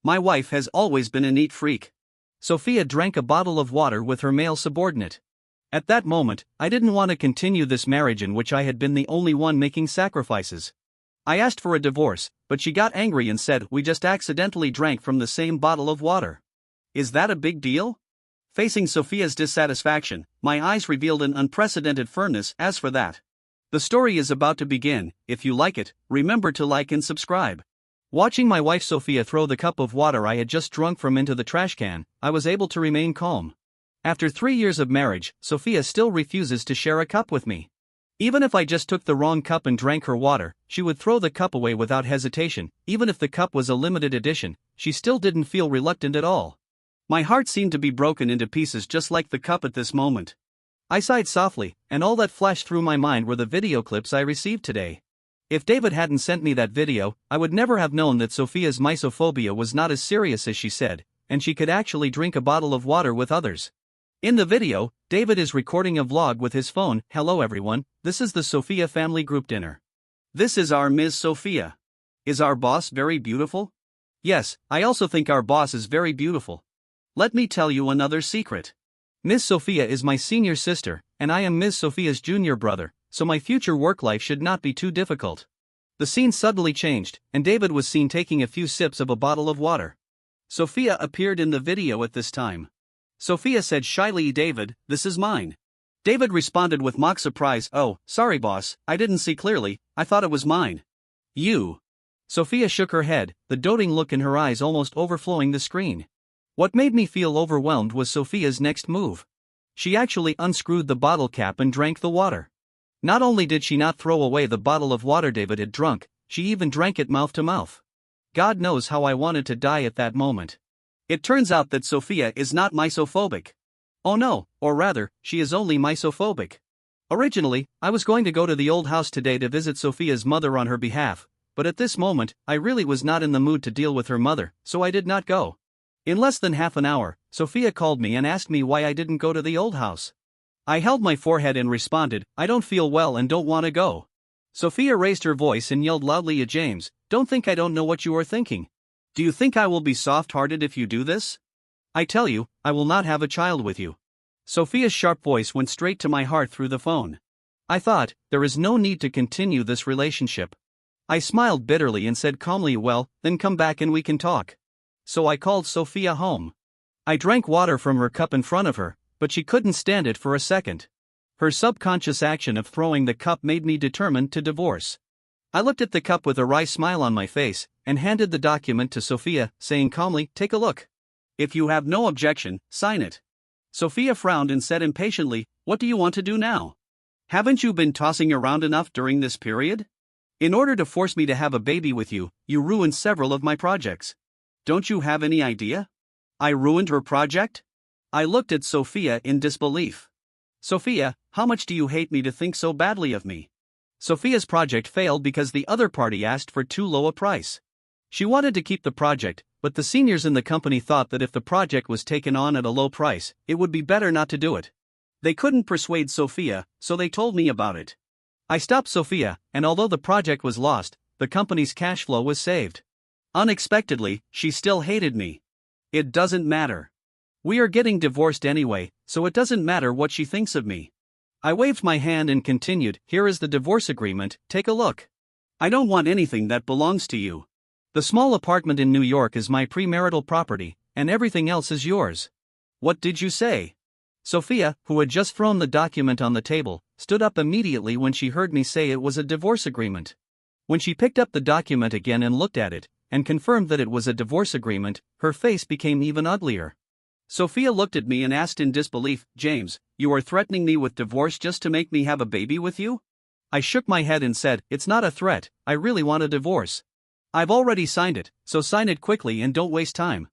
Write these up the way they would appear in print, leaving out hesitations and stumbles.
My wife has always been a neat freak. Sophia drank a bottle of water with her male subordinate. At that moment, I didn't want to continue this marriage in which I had been the only one making sacrifices. I asked for a divorce, but she got angry and said we just accidentally drank from the same bottle of water. Is that a big deal? Facing Sophia's dissatisfaction, my eyes revealed an unprecedented firmness. As for that, the story is about to begin. If you like it, remember to like and subscribe. Watching my wife Sophia throw the cup of water I had just drunk from into the trash can, I was able to remain calm. After 3 years of marriage, Sophia still refuses to share a cup with me. Even if I just took the wrong cup and drank her water, she would throw the cup away without hesitation. Even if the cup was a limited edition, she still didn't feel reluctant at all. My heart seemed to be broken into pieces just like the cup at this moment. I sighed softly, and all that flashed through my mind were the video clips I received today. If David hadn't sent me that video, I would never have known that Sophia's misophobia was not as serious as she said, and she could actually drink a bottle of water with others. In the video, David is recording a vlog with his phone. Hello everyone, this is the Sophia family group dinner. This is our Ms. Sophia. Is our boss very beautiful? Yes, I also think our boss is very beautiful. Let me tell you another secret. Ms. Sophia is my senior sister, and I am Ms. Sophia's junior brother, so my future work life should not be too difficult. The scene suddenly changed, and David was seen taking a few sips of a bottle of water. Sophia appeared in the video at this time. Sophia said shyly, "David, this is mine." David responded with mock surprise, "Oh, sorry boss, I didn't see clearly, I thought it was mine." "You?" Sophia shook her head, the doting look in her eyes almost overflowing the screen. What made me feel overwhelmed was Sophia's next move. She actually unscrewed the bottle cap and drank the water. Not only did she not throw away the bottle of water David had drunk, she even drank it mouth to mouth. God knows how I wanted to die at that moment. It turns out that Sophia is not misophobic. Oh no, or rather, she is only misophobic. Originally, I was going to go to the old house today to visit Sophia's mother on her behalf, but at this moment, I really was not in the mood to deal with her mother, so I did not go. In less than half an hour, Sophia called me and asked me why I didn't go to the old house. I held my forehead and responded, "I don't feel well and don't want to go." Sophia raised her voice and yelled loudly at James, "Don't think I don't know what you are thinking. Do you think I will be soft-hearted if you do this? I tell you, I will not have a child with you." Sophia's sharp voice went straight to my heart through the phone. I thought, there is no need to continue this relationship. I smiled bitterly and said calmly, "Well, then come back and we can talk." So I called Sophia home. I drank water from her cup in front of her, but she couldn't stand it for a second. Her subconscious action of throwing the cup made me determined to divorce. I looked at the cup with a wry smile on my face, and handed the document to Sophia, saying calmly, "Take a look. If you have no objection, sign it." Sophia frowned and said impatiently, "What do you want to do now? Haven't you been tossing around enough during this period? In order to force me to have a baby with you, you ruined several of my projects. Don't you have any idea? I ruined her project?" I looked at Sophia in disbelief. "Sophia, how much do you hate me to think so badly of me?" Sophia's project failed because the other party asked for too low a price. She wanted to keep the project, but the seniors in the company thought that if the project was taken on at a low price, it would be better not to do it. They couldn't persuade Sophia, so they told me about it. I stopped Sophia, and although the project was lost, the company's cash flow was saved. Unexpectedly, she still hated me. It doesn't matter. We are getting divorced anyway, so it doesn't matter what she thinks of me. I waved my hand and continued, "Here is the divorce agreement, take a look. I don't want anything that belongs to you. The small apartment in New York is my premarital property, and everything else is yours." "What did you say?" Sophia, who had just thrown the document on the table, stood up immediately when she heard me say it was a divorce agreement. When she picked up the document again and looked at it, and confirmed that it was a divorce agreement, her face became even uglier. Sophia looked at me and asked in disbelief, "James, you are threatening me with divorce just to make me have a baby with you?" I shook my head and said, "It's not a threat, I really want a divorce. I've already signed it, so sign it quickly and don't waste time."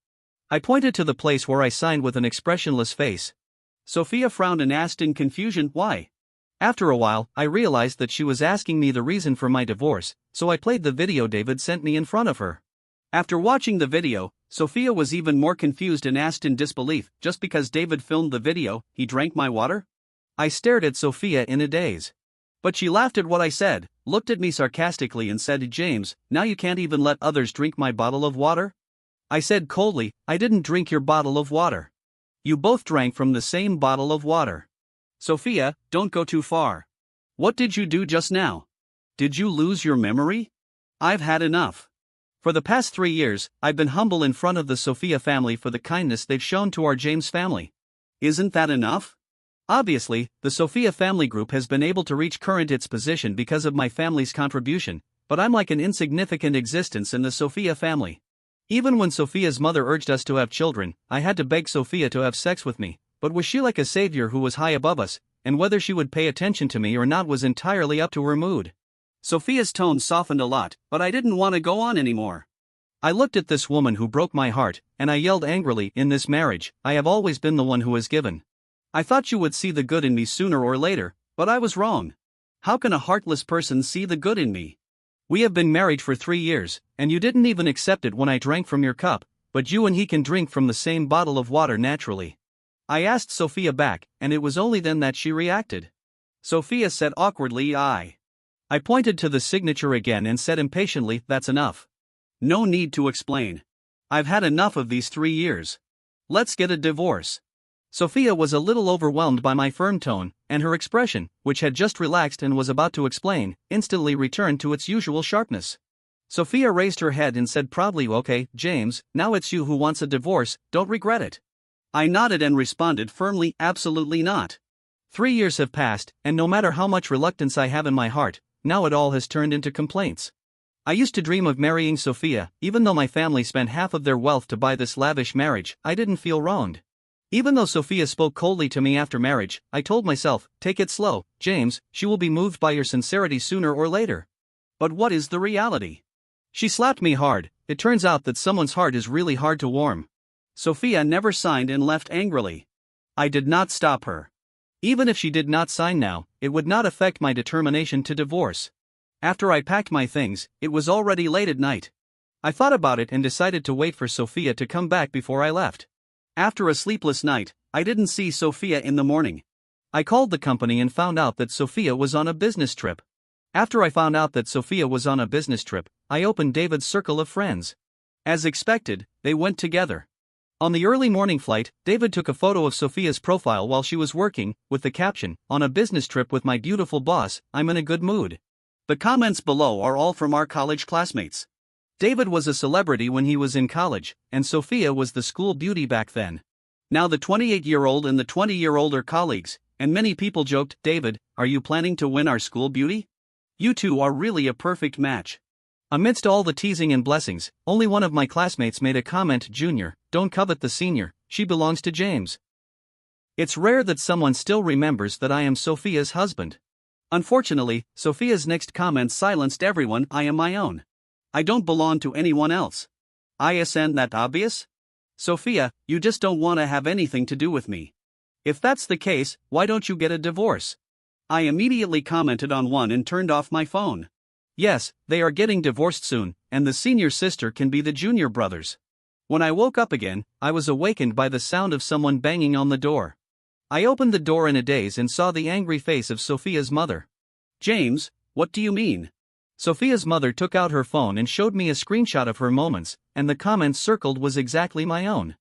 I pointed to the place where I signed with an expressionless face. Sophia frowned and asked in confusion, "Why?" After a while, I realized that she was asking me the reason for my divorce, so I played the video David sent me in front of her. After watching the video, Sophia was even more confused and asked in disbelief, "Just because David filmed the video, he drank my water?" I stared at Sophia in a daze. But she laughed at what I said, looked at me sarcastically and said, "James, now you can't even let others drink my bottle of water?" I said coldly, I didn't drink your bottle of water. You both drank from the same bottle of water. Sophia, don't go too far. What did you do just now? Did you lose your memory? I've had enough. For the past 3 years, I've been humble in front of the Sophia family for the kindness they've shown to our James family. Isn't that enough? Obviously, the Sophia family group has been able to reach current its position because of my family's contribution, but I'm like an insignificant existence in the Sophia family. Even when Sophia's mother urged us to have children, I had to beg Sophia to have sex with me, but was she like a savior who was high above us, and whether she would pay attention to me or not was entirely up to her mood. Sophia's tone softened a lot, but I didn't want to go on anymore. I looked at this woman who broke my heart, and I yelled angrily, in this marriage, I have always been the one who has given. I thought you would see the good in me sooner or later, but I was wrong. How can a heartless person see the good in me? We have been married for 3 years, and you didn't even accept it when I drank from your cup, but you and he can drink from the same bottle of water naturally. I asked Sophia back, and it was only then that she reacted. Sophia said awkwardly, I pointed to the signature again and said impatiently, that's enough. No need to explain. I've had enough of these 3 years. Let's get a divorce. Sophia was a little overwhelmed by my firm tone, and her expression, which had just relaxed and was about to explain, instantly returned to its usual sharpness. Sophia raised her head and said proudly, okay, James, now it's you who wants a divorce, don't regret it. I nodded and responded firmly, absolutely not. 3 years have passed, and no matter how much reluctance I have in my heart, now it all has turned into complaints. I used to dream of marrying Sophia, even though my family spent half of their wealth to buy this lavish marriage, I didn't feel wronged. Even though Sophia spoke coldly to me after marriage, I told myself, take it slow, James, she will be moved by your sincerity sooner or later. But what is the reality? She slapped me hard. It turns out that someone's heart is really hard to warm. Sophia never signed and left angrily. I did not stop her. Even if she did not sign now, it would not affect my determination to divorce. After I packed my things, it was already late at night. I thought about it and decided to wait for Sophia to come back before I left. After a sleepless night, I didn't see Sophia in the morning. I called the company and found out that Sophia was on a business trip. After I found out that Sophia was on a business trip, I opened David's circle of friends. As expected, they went together. On the early morning flight, David took a photo of Sophia's profile while she was working, with the caption, on a business trip with my beautiful boss, I'm in a good mood. The comments below are all from our college classmates. David was a celebrity when he was in college, and Sophia was the school beauty back then. Now the 28-year-old and the 20-year-old are colleagues, and many people joked, David, are you planning to win our school beauty? You two are really a perfect match. Amidst all the teasing and blessings, only one of my classmates made a comment, Junior, don't covet the senior, she belongs to James. It's rare that someone still remembers that I am Sophia's husband. Unfortunately, Sophia's next comment silenced everyone, I am my own. I don't belong to anyone else. Isn't that obvious? Sophia, you just don't want to have anything to do with me. If that's the case, why don't you get a divorce? I immediately commented on one and turned off my phone. Yes, they are getting divorced soon, and the senior sister can be the junior brothers. When I woke up again, I was awakened by the sound of someone banging on the door. I opened the door in a daze and saw the angry face of Sophia's mother. James, what do you mean? Sophia's mother took out her phone and showed me a screenshot of her moments, and the comment circled was exactly my own.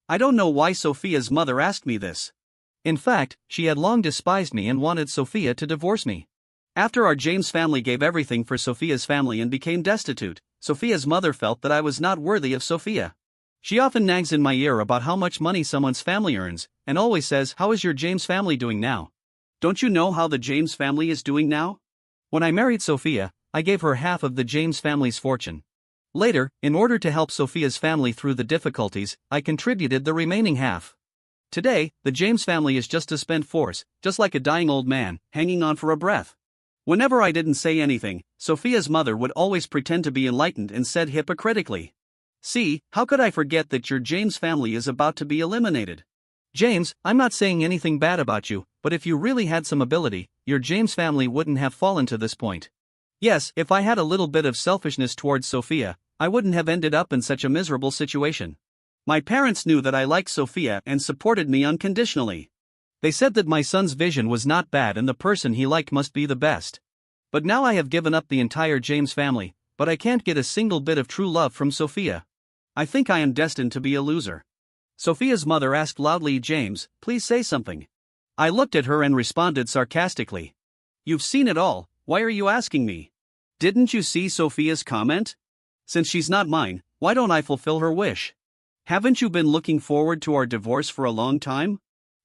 I don't know why Sophia's mother asked me this. In fact, she had long despised me and wanted Sophia to divorce me. After our James family gave everything for Sophia's family and became destitute, Sophia's mother felt that I was not worthy of Sophia. She often nags in my ear about how much money someone's family earns, and always says, how is your James family doing now? Don't you know how the James family is doing now? When I married Sophia, I gave her half of the James family's fortune. Later, in order to help Sophia's family through the difficulties, I contributed the remaining half. Today, the James family is just a spent force, just like a dying old man, hanging on for a breath. Whenever I didn't say anything, Sophia's mother would always pretend to be enlightened and said hypocritically, see, how could I forget that your James family is about to be eliminated? James, I'm not saying anything bad about you, but if you really had some ability, your James family wouldn't have fallen to this point. Yes, if I had a little bit of selfishness towards Sophia, I wouldn't have ended up in such a miserable situation. My parents knew that I liked Sophia and supported me unconditionally. They said that my son's vision was not bad and the person he liked must be the best. But now I have given up the entire James family, but I can't get a single bit of true love from Sophia. I think I am destined to be a loser. Sophia's mother asked loudly, James, please say something. I looked at her and responded sarcastically. You've seen it all, why are you asking me? Didn't you see Sophia's comment? Since she's not mine, why don't I fulfill her wish? Haven't you been looking forward to our divorce for a long time?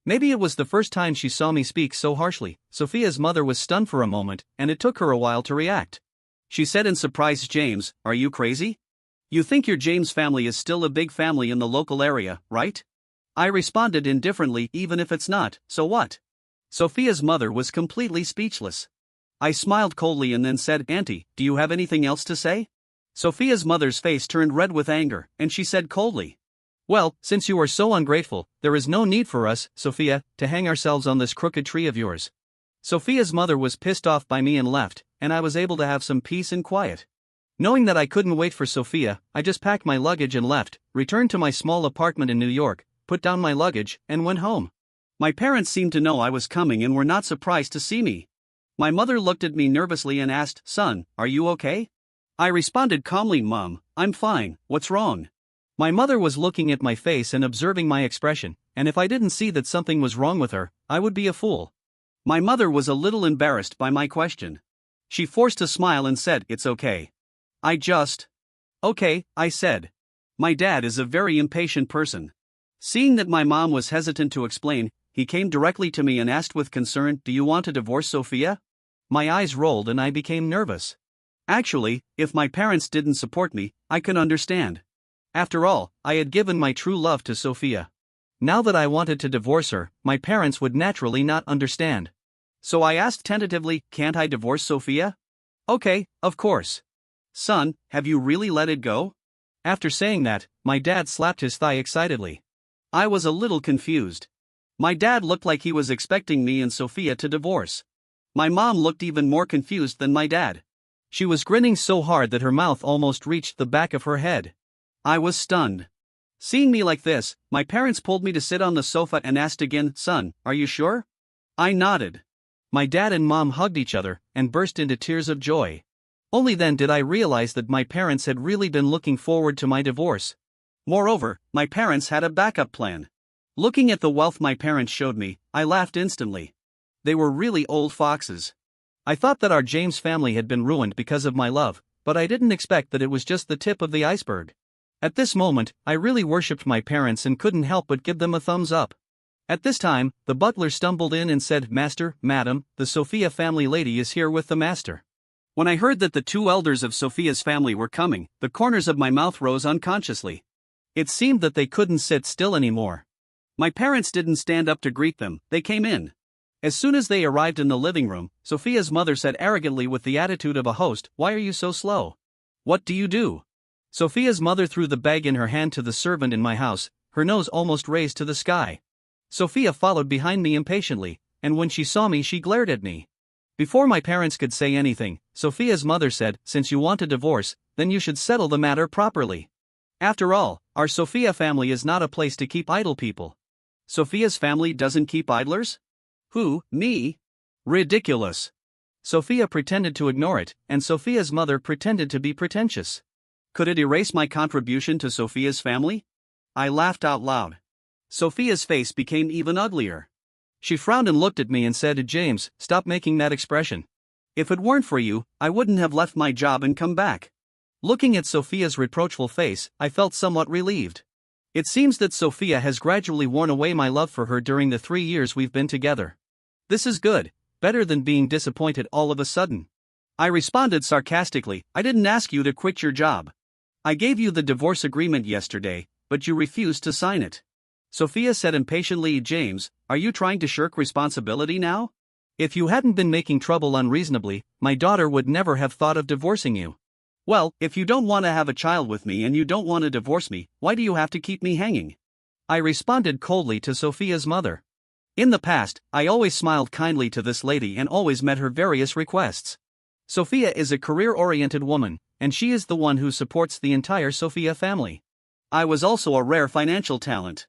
Maybe it was the first time she saw me speak so harshly. Sophia's mother was stunned for a moment, and it took her a while to react. She said in surprise, James, are you crazy? You think your James family is still a big family in the local area, right? I responded indifferently, even if it's not, so what? Sophia's mother was completely speechless. I smiled coldly and then said, Auntie, do you have anything else to say? Sophia's mother's face turned red with anger, and she said coldly, well, since you are so ungrateful, there is no need for us, Sophia, to hang ourselves on this crooked tree of yours. Sophia's mother was pissed off by me and left, and I was able to have some peace and quiet. Knowing that I couldn't wait for Sophia, I just packed my luggage and left, returned to my small apartment in New York, put down my luggage, and went home. My parents seemed to know I was coming and were not surprised to see me. My mother looked at me nervously and asked, Son, are you okay? I responded calmly, Mom, I'm fine, what's wrong? My mother was looking at my face and observing my expression, and if I didn't see that something was wrong with her, I would be a fool. My mother was a little embarrassed by my question. She forced a smile and said, It's okay. Okay, I said. My dad is a very impatient person. Seeing that my mom was hesitant to explain, he came directly to me and asked with concern, Do you want to divorce Sophia? My eyes rolled and I became nervous. Actually, if my parents didn't support me, I can understand. After all, I had given my true love to Sophia. Now that I wanted to divorce her, my parents would naturally not understand. So I asked tentatively, Can't I divorce Sophia? Okay, of course. Son, have you really let it go? After saying that, my dad slapped his thigh excitedly. I was a little confused. My dad looked like he was expecting me and Sophia to divorce. My mom looked even more confused than my dad. She was grinning so hard that her mouth almost reached the back of her head. I was stunned. Seeing me like this, my parents pulled me to sit on the sofa and asked again, Son, are you sure? I nodded. My dad and mom hugged each other and burst into tears of joy. Only then did I realize that my parents had really been looking forward to my divorce. Moreover, my parents had a backup plan. Looking at the wealth my parents showed me, I laughed instantly. They were really old foxes. I thought that our James family had been ruined because of my love, but I didn't expect that it was just the tip of the iceberg. At this moment, I really worshipped my parents and couldn't help but give them a thumbs up. At this time, the butler stumbled in and said, Master, Madam, the Sophia family lady is here with the master. When I heard that the two elders of Sophia's family were coming, the corners of my mouth rose unconsciously. It seemed that they couldn't sit still anymore. My parents didn't stand up to greet them, they came in. As soon as they arrived in the living room, Sophia's mother said arrogantly with the attitude of a host, Why are you so slow? What do you do? Sophia's mother threw the bag in her hand to the servant in my house, her nose almost raised to the sky. Sophia followed behind me impatiently, and when she saw me she glared at me. Before my parents could say anything, Sophia's mother said, Since you want a divorce, then you should settle the matter properly. After all, our Sophia family is not a place to keep idle people. Sophia's family doesn't keep idlers? Who, me? Ridiculous. Sophia pretended to ignore it, and Sophia's mother pretended to be pretentious. Could it erase my contribution to Sophia's family? I laughed out loud. Sophia's face became even uglier. She frowned and looked at me and said, James, stop making that expression. If it weren't for you, I wouldn't have left my job and come back. Looking at Sophia's reproachful face, I felt somewhat relieved. It seems that Sophia has gradually worn away my love for her during the 3 years we've been together. This is good, better than being disappointed all of a sudden. I responded sarcastically, I didn't ask you to quit your job. I gave you the divorce agreement yesterday, but you refused to sign it. Sophia said impatiently, James, are you trying to shirk responsibility now? If you hadn't been making trouble unreasonably, my daughter would never have thought of divorcing you. Well, if you don't want to have a child with me and you don't want to divorce me, why do you have to keep me hanging? I responded coldly to Sophia's mother. In the past, I always smiled kindly to this lady and always met her various requests. Sophia is a career-oriented woman, and she is the one who supports the entire Sophia family. I was also a rare financial talent.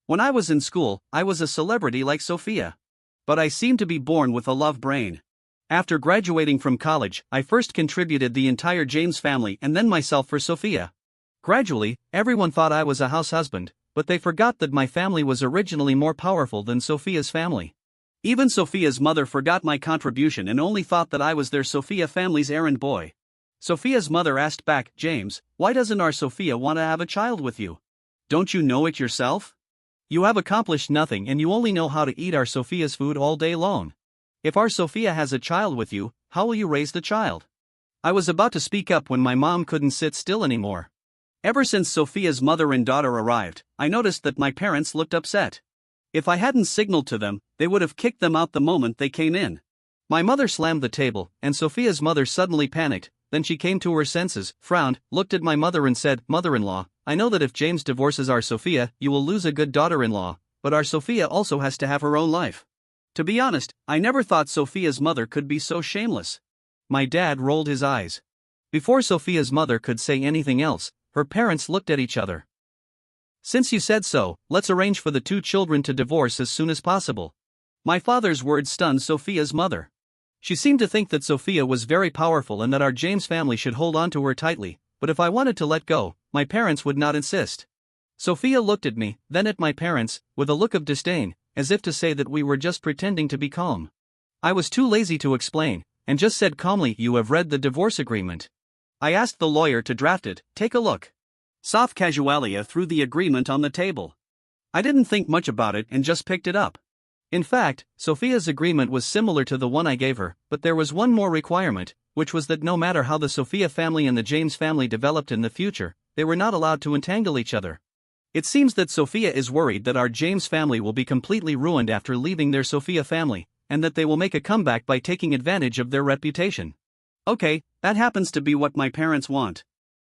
When I was in school, I was a celebrity like Sophia. But I seemed to be born with a love brain. After graduating from college, I first contributed the entire James family and then myself for Sophia. Gradually, everyone thought I was a house husband, but they forgot that my family was originally more powerful than Sophia's family. Even Sophia's mother forgot my contribution and only thought that I was their Sophia family's errand boy. Sophia's mother asked back, James, why doesn't our Sophia want to have a child with you? Don't you know it yourself? You have accomplished nothing and you only know how to eat our Sophia's food all day long. If our Sophia has a child with you, how will you raise the child? I was about to speak up when my mom couldn't sit still anymore. Ever since Sophia's mother and daughter arrived, I noticed that my parents looked upset. If I hadn't signaled to them, they would have kicked them out the moment they came in. My mother slammed the table, and Sophia's mother suddenly panicked. Then she came to her senses, frowned, looked at my mother and said, Mother-in-law, I know that if James divorces our Sophia, you will lose a good daughter-in-law, but our Sophia also has to have her own life. To be honest, I never thought Sophia's mother could be so shameless. My dad rolled his eyes. Before Sophia's mother could say anything else, her parents looked at each other. Since you said so, let's arrange for the two children to divorce as soon as possible. My father's words stunned Sophia's mother. She seemed to think that Sophia was very powerful and that our James family should hold on to her tightly, but if I wanted to let go, my parents would not insist. Sophia looked at me, then at my parents, with a look of disdain, as if to say that we were just pretending to be calm. I was too lazy to explain, and just said calmly, You have read the divorce agreement. I asked the lawyer to draft it. Take a look. Soft casualia threw the agreement on the table. I didn't think much about it and just picked it up. In fact, Sophia's agreement was similar to the one I gave her, but there was one more requirement, which was that no matter how the Sophia family and the James family developed in the future, they were not allowed to entangle each other. It seems that Sophia is worried that our James family will be completely ruined after leaving their Sophia family, and that they will make a comeback by taking advantage of their reputation. Okay, that happens to be what my parents want.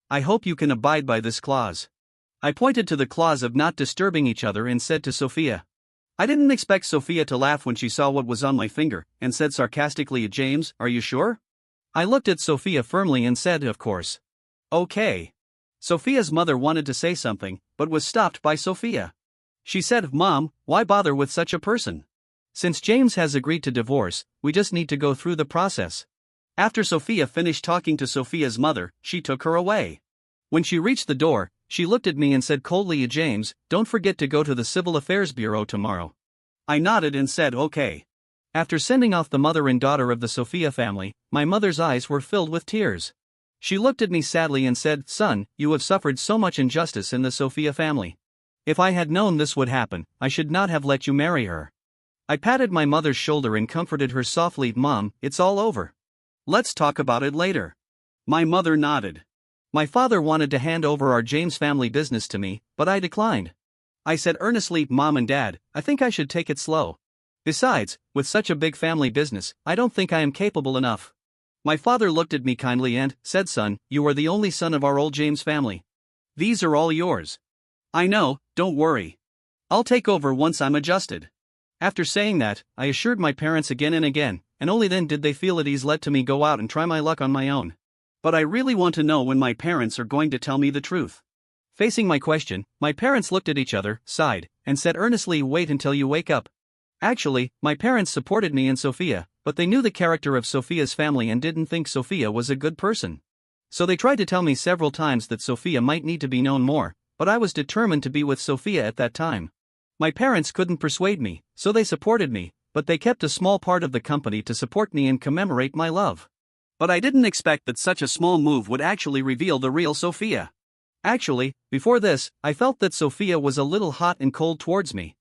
I hope you can abide by this clause. I pointed to the clause of not disturbing each other and said to Sophia. I didn't expect Sophia to laugh when she saw what was on my finger, and said sarcastically, James, are you sure? I looked at Sophia firmly and said, Of course. Okay. Sophia's mother wanted to say something, but was stopped by Sophia. She said, Mom, why bother with such a person? Since James has agreed to divorce, we just need to go through the process. After Sophia finished talking to Sophia's mother, she took her away. When she reached the door, she looked at me and said coldly, James, don't forget to go to the Civil Affairs Bureau tomorrow. I nodded and said okay. After sending off the mother and daughter of the Sophia family, my mother's eyes were filled with tears. She looked at me sadly and said, Son, you have suffered so much injustice in the Sophia family. If I had known this would happen, I should not have let you marry her. I patted my mother's shoulder and comforted her softly, Mom, it's all over. Let's talk about it later. My mother nodded. My father wanted to hand over our James family business to me, but I declined. I said earnestly, Mom and Dad, I think I should take it slow. Besides, with such a big family business, I don't think I am capable enough. My father looked at me kindly and said, Son, you are the only son of our old James family. These are all yours. I know, don't worry. I'll take over once I'm adjusted. After saying that, I assured my parents again and again, and only then did they feel at ease let me go out and try my luck on my own. But I really want to know when my parents are going to tell me the truth. Facing my question, my parents looked at each other, sighed, and said earnestly, Wait until you wake up. Actually, my parents supported me and Sophia, but they knew the character of Sophia's family and didn't think Sophia was a good person. So they tried to tell me several times that Sophia might need to be known more, but I was determined to be with Sophia at that time. My parents couldn't persuade me, so they supported me, but they kept a small part of the company to support me and commemorate my love. But I didn't expect that such a small move would actually reveal the real Sophia. Actually, before this, I felt that Sophia was a little hot and cold towards me.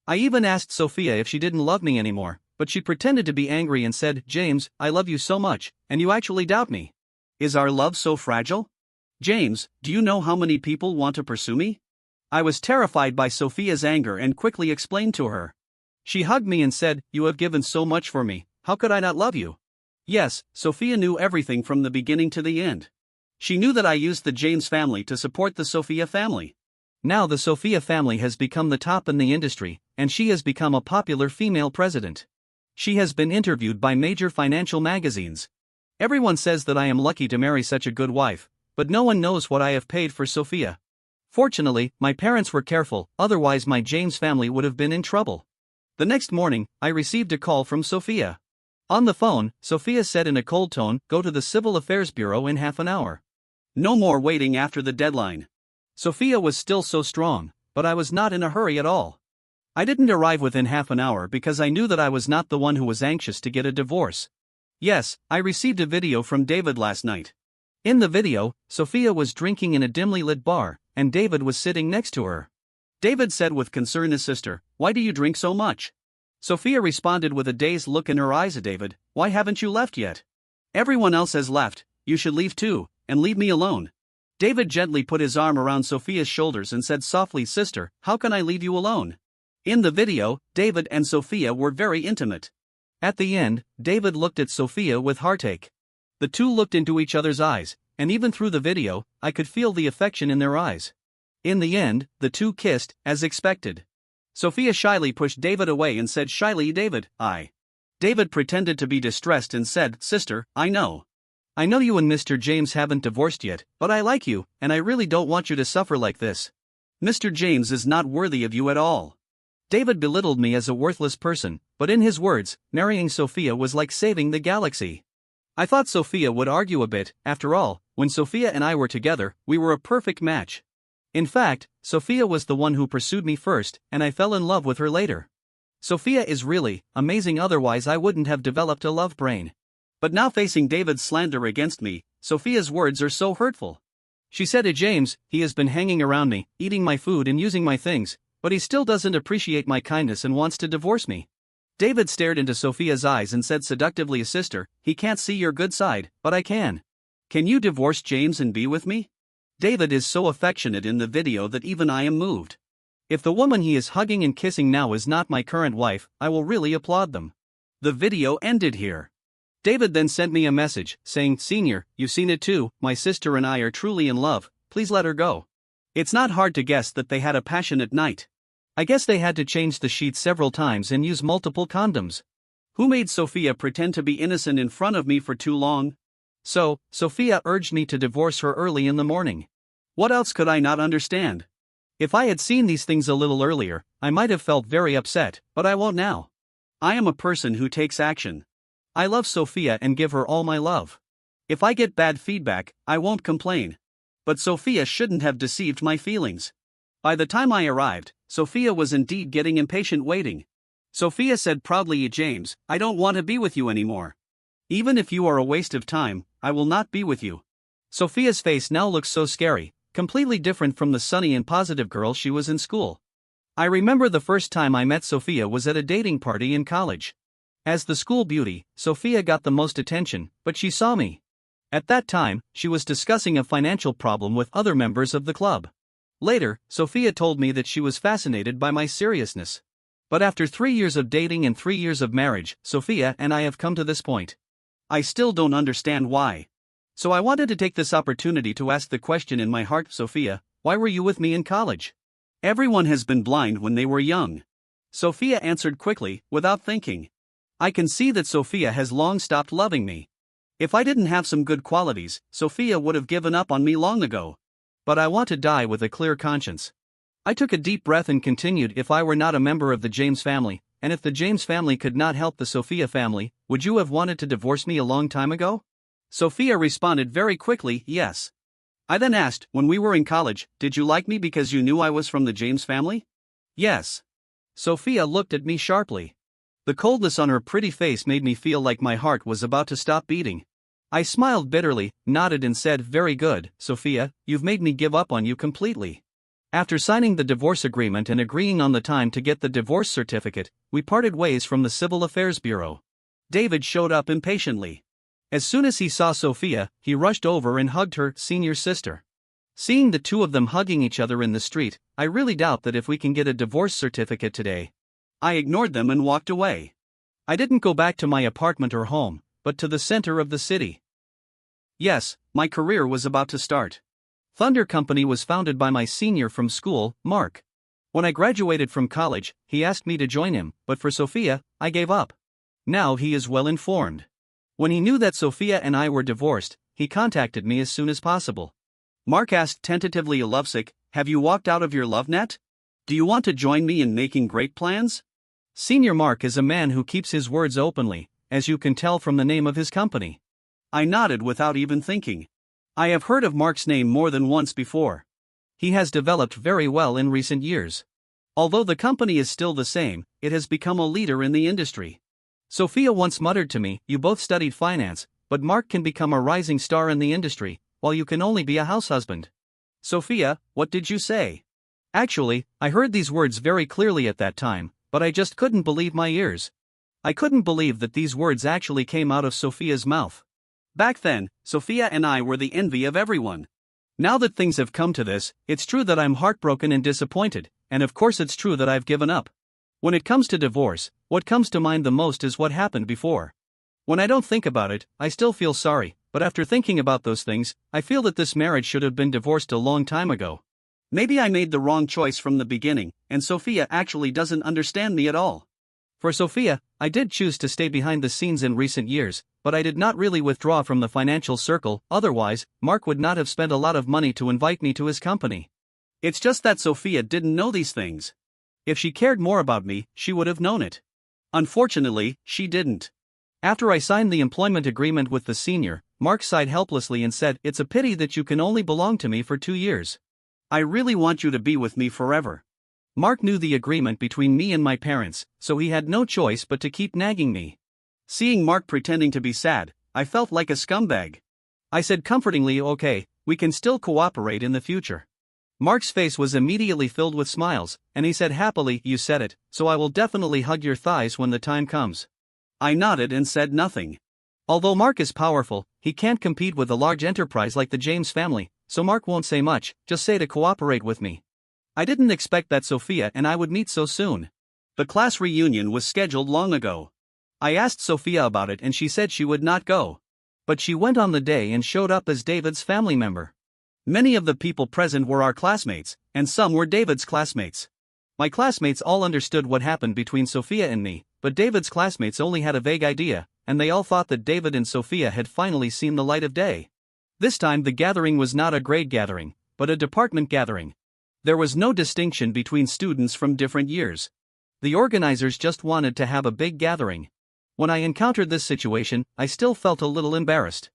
I even asked Sophia if she didn't love me anymore, but she pretended to be angry and said, James, I love you so much, and you actually doubt me. Is our love so fragile? James, do you know how many people want to pursue me? I was terrified by Sophia's anger and quickly explained to her. She hugged me and said, You have given so much for me, how could I not love you? Yes, Sophia knew everything from the beginning to the end. She knew that I used the James family to support the Sophia family. Now the Sophia family has become the top in the industry, and she has become a popular female president. She has been interviewed by major financial magazines. Everyone says that I am lucky to marry such a good wife, but no one knows what I have paid for Sophia. Fortunately, my parents were careful, otherwise my James family would have been in trouble. The next morning, I received a call from Sophia. On the phone, Sophia said in a cold tone, Go to the Civil Affairs Bureau in half an hour. No more waiting after the deadline. Sophia was still so strong, but I was not in a hurry at all. I didn't arrive within half an hour because I knew that I was not the one who was anxious to get a divorce. Yes, I received a video from David last night. In the video, Sophia was drinking in a dimly lit bar, and David was sitting next to her. David said with concern his sister, "Why do you drink so much?" Sophia responded with a dazed look in her eyes. "David, why haven't you left yet? Everyone else has left, you should leave too, and leave me alone." David gently put his arm around Sophia's shoulders and said softly, "Sister, how can I leave you alone?" In the video, David and Sophia were very intimate. At the end, David looked at Sophia with heartache. The two looked into each other's eyes, and even through the video, I could feel the affection in their eyes. In the end, the two kissed, as expected. Sophia shyly pushed David away and said shyly, "David, I." David pretended to be distressed and said, "Sister, I know you and Mr. James haven't divorced yet, but I like you, and I really don't want you to suffer like this. Mr. James is not worthy of you at all." David belittled me as a worthless person, but in his words, marrying Sophia was like saving the galaxy. I thought Sophia would argue a bit. After all, when Sophia and I were together, we were a perfect match. In fact, Sophia was the one who pursued me first, and I fell in love with her later. Sophia is really amazing, otherwise I wouldn't have developed a love brain. But now facing David's slander against me, Sophia's words are so hurtful. She said to James, "He has been hanging around me, eating my food and using my things, but he still doesn't appreciate my kindness and wants to divorce me." David stared into Sophia's eyes and said seductively, "Sister, he can't see your good side, but I can. Can you divorce James and be with me?" David is so affectionate in the video that even I am moved. If the woman he is hugging and kissing now is not my current wife, I will really applaud them. The video ended here. David then sent me a message, saying, "Senior, you've seen it too, my sister and I are truly in love, please let her go." It's not hard to guess that they had a passionate night. I guess they had to change the sheets several times and use multiple condoms. Who made Sophia pretend to be innocent in front of me for too long? So, Sophia urged me to divorce her early in the morning. What else could I not understand? If I had seen these things a little earlier, I might have felt very upset, but I won't now. I am a person who takes action. I love Sophia and give her all my love. If I get bad feedback, I won't complain. But Sophia shouldn't have deceived my feelings. By the time I arrived, Sophia was indeed getting impatient waiting. Sophia said proudly, "James, I don't want to be with you anymore. Even if you are a waste of time, I will not be with you." Sophia's face now looks so scary, completely different from the sunny and positive girl she was in school. I remember the first time I met Sophia was at a dating party in college. As the school beauty, Sophia got the most attention, but she saw me. At that time, she was discussing a financial problem with other members of the club. Later, Sophia told me that she was fascinated by my seriousness. But after 3 years of dating and 3 years of marriage, Sophia and I have come to this point. I still don't understand why. So I wanted to take this opportunity to ask the question in my heart, "Sophia, why were you with me in college? Everyone has been blind when they were young." Sophia answered quickly, without thinking. I can see that Sophia has long stopped loving me. If I didn't have some good qualities, Sophia would have given up on me long ago. But I want to die with a clear conscience. I took a deep breath and continued, "If I were not a member of the James family, and if the James family could not help the Sophia family, would you have wanted to divorce me a long time ago?" Sophia responded very quickly, "Yes." I then asked, "When we were in college, did you like me because you knew I was from the James family?" "Yes." Sophia looked at me sharply. The coldness on her pretty face made me feel like my heart was about to stop beating. I smiled bitterly, nodded and said, "Very good, Sophia, you've made me give up on you completely." After signing the divorce agreement and agreeing on the time to get the divorce certificate, we parted ways from the Civil Affairs Bureau. David showed up impatiently. As soon as he saw Sophia, he rushed over and hugged her senior sister. Seeing the two of them hugging each other in the street, I really doubt that if we can get a divorce certificate today. I ignored them and walked away. I didn't go back to my apartment or home, but to the center of the city. Yes, my career was about to start. Thunder Company was founded by my senior from school, Mark. When I graduated from college, he asked me to join him, but for Sophia, I gave up. Now he is well informed. When he knew that Sophia and I were divorced, he contacted me as soon as possible. Mark asked tentatively, "Lovesick, have you walked out of your love net? Do you want to join me in making great plans?" Senior Mark is a man who keeps his words openly, as you can tell from the name of his company. I nodded without even thinking. I have heard of Mark's name more than once before. He has developed very well in recent years. Although the company is still the same, it has become a leader in the industry. Sophia once muttered to me, "You both studied finance, but Mark can become a rising star in the industry, while you can only be a house husband." Sophia, what did you say? Actually, I heard these words very clearly at that time, but I just couldn't believe my ears. I couldn't believe that these words actually came out of Sophia's mouth. Back then, Sophia and I were the envy of everyone. Now that things have come to this, it's true that I'm heartbroken and disappointed, and of course it's true that I've given up. When it comes to divorce, what comes to mind the most is what happened before. When I don't think about it, I still feel sorry, but after thinking about those things, I feel that this marriage should have been divorced a long time ago. Maybe I made the wrong choice from the beginning, and Sophia actually doesn't understand me at all. For Sophia, I did choose to stay behind the scenes in recent years, but I did not really withdraw from the financial circle, otherwise, Mark would not have spent a lot of money to invite me to his company. It's just that Sophia didn't know these things. If she cared more about me, she would have known it. Unfortunately, she didn't. After I signed the employment agreement with the senior, Mark sighed helplessly and said, "It's a pity that you can only belong to me for 2 years. I really want you to be with me forever." Mark knew the agreement between me and my parents, so he had no choice but to keep nagging me. Seeing Mark pretending to be sad, I felt like a scumbag. I said comfortingly, "Okay, we can still cooperate in the future." Mark's face was immediately filled with smiles, and he said happily, "You said it, so I will definitely hug your thighs when the time comes." I nodded and said nothing. Although Mark is powerful, he can't compete with a large enterprise like the James family, so Mark won't say much, just say to cooperate with me. I didn't expect that Sophia and I would meet so soon. The class reunion was scheduled long ago. I asked Sophia about it and she said she would not go. But she went on the day and showed up as David's family member. Many of the people present were our classmates, and some were David's classmates. My classmates all understood what happened between Sophia and me, but David's classmates only had a vague idea, and they all thought that David and Sophia had finally seen the light of day. This time the gathering was not a grade gathering, but a department gathering. There was no distinction between students from different years. The organizers just wanted to have a big gathering. When I encountered this situation, I still felt a little embarrassed.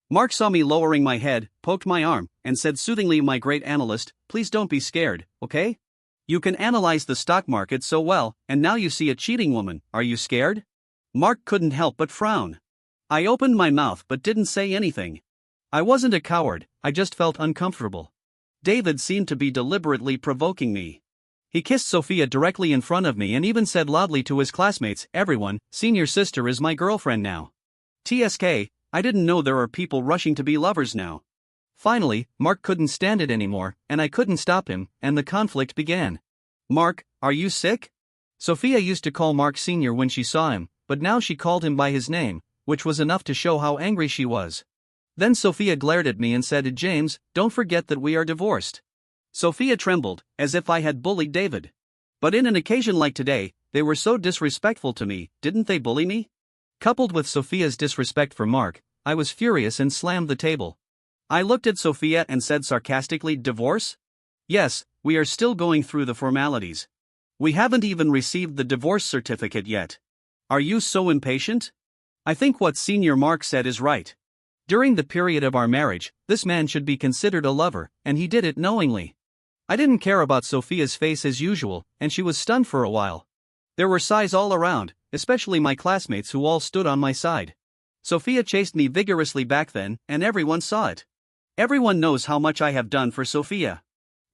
Mark saw me lowering my head, poked my arm, and said soothingly, "My great analyst, please don't be scared, okay? You can analyze the stock market so well, and now you see a cheating woman, are you scared?" Mark couldn't help but frown. I opened my mouth but didn't say anything. I wasn't a coward, I just felt uncomfortable. David seemed to be deliberately provoking me. He kissed Sophia directly in front of me and even said loudly to his classmates, "Everyone, senior sister is my girlfriend now." TSK, I didn't know there are people rushing to be lovers now. Finally, Mark couldn't stand it anymore, and I couldn't stop him, and the conflict began. "Mark, are you sick?" Sophia used to call Mark Sr. when she saw him, but now she called him by his name, which was enough to show how angry she was. Then Sophia glared at me and said, "James, don't forget that we are divorced." Sophia trembled, as if I had bullied David. But in an occasion like today, they were so disrespectful to me, didn't they bully me? Coupled with Sophia's disrespect for Mark, I was furious and slammed the table. I looked at Sophia and said sarcastically, "Divorce? Yes, we are still going through the formalities. We haven't even received the divorce certificate yet. Are you so impatient? I think what Senior Mark said is right. During the period of our marriage, this man should be considered a lover, and he did it knowingly." I didn't care about Sophia's face as usual, and she was stunned for a while. There were sighs all around, especially my classmates who all stood on my side. Sophia chased me vigorously back then, and everyone saw it. Everyone knows how much I have done for Sophia.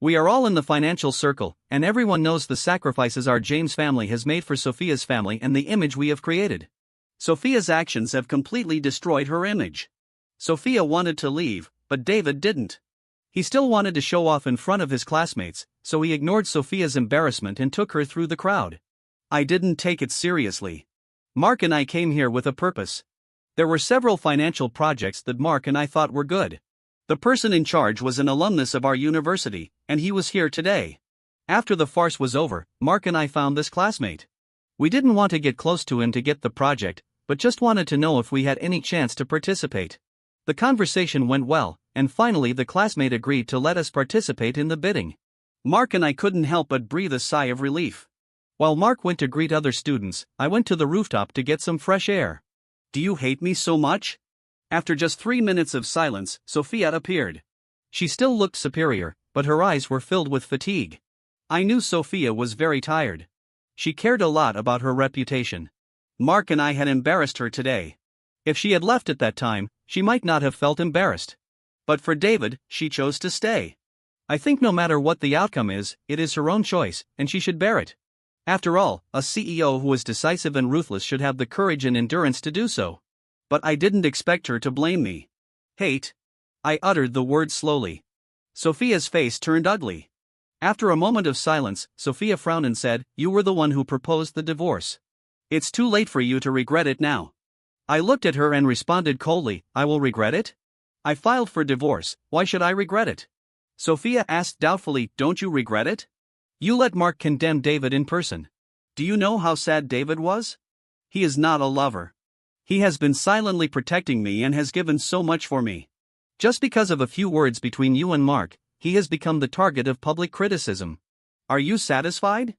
We are all in the financial circle, and everyone knows the sacrifices our James family has made for Sophia's family and the image we have created. Sophia's actions have completely destroyed her image. Sophia wanted to leave, but David didn't. He still wanted to show off in front of his classmates, so he ignored Sophia's embarrassment and took her through the crowd. I didn't take it seriously. Mark and I came here with a purpose. There were several financial projects that Mark and I thought were good. The person in charge was an alumnus of our university, and he was here today. After the farce was over, Mark and I found this classmate. We didn't want to get close to him to get the project, but just wanted to know if we had any chance to participate. The conversation went well, and finally the classmate agreed to let us participate in the bidding. Mark and I couldn't help but breathe a sigh of relief. While Mark went to greet other students, I went to the rooftop to get some fresh air. "Do you hate me so much?" After just 3 minutes of silence, Sophia appeared. She still looked superior, but her eyes were filled with fatigue. I knew Sophia was very tired. She cared a lot about her reputation. Mark and I had embarrassed her today. If she had left at that time, she might not have felt embarrassed. But for David, she chose to stay. I think no matter what the outcome is, it is her own choice, and she should bear it. After all, a CEO who is decisive and ruthless should have the courage and endurance to do so. But I didn't expect her to blame me. Hate. I uttered the word slowly. Sophia's face turned ugly. After a moment of silence, Sophia frowned and said, "You were the one who proposed the divorce. It's too late for you to regret it now." I looked at her and responded coldly, "I will regret it? I filed for divorce, why should I regret it?" Sophia asked doubtfully, "Don't you regret it? You let Mark condemn David in person. Do you know how sad David was? He is not a lover. He has been silently protecting me and has given so much for me. Just because of a few words between you and Mark, he has become the target of public criticism. Are you satisfied?"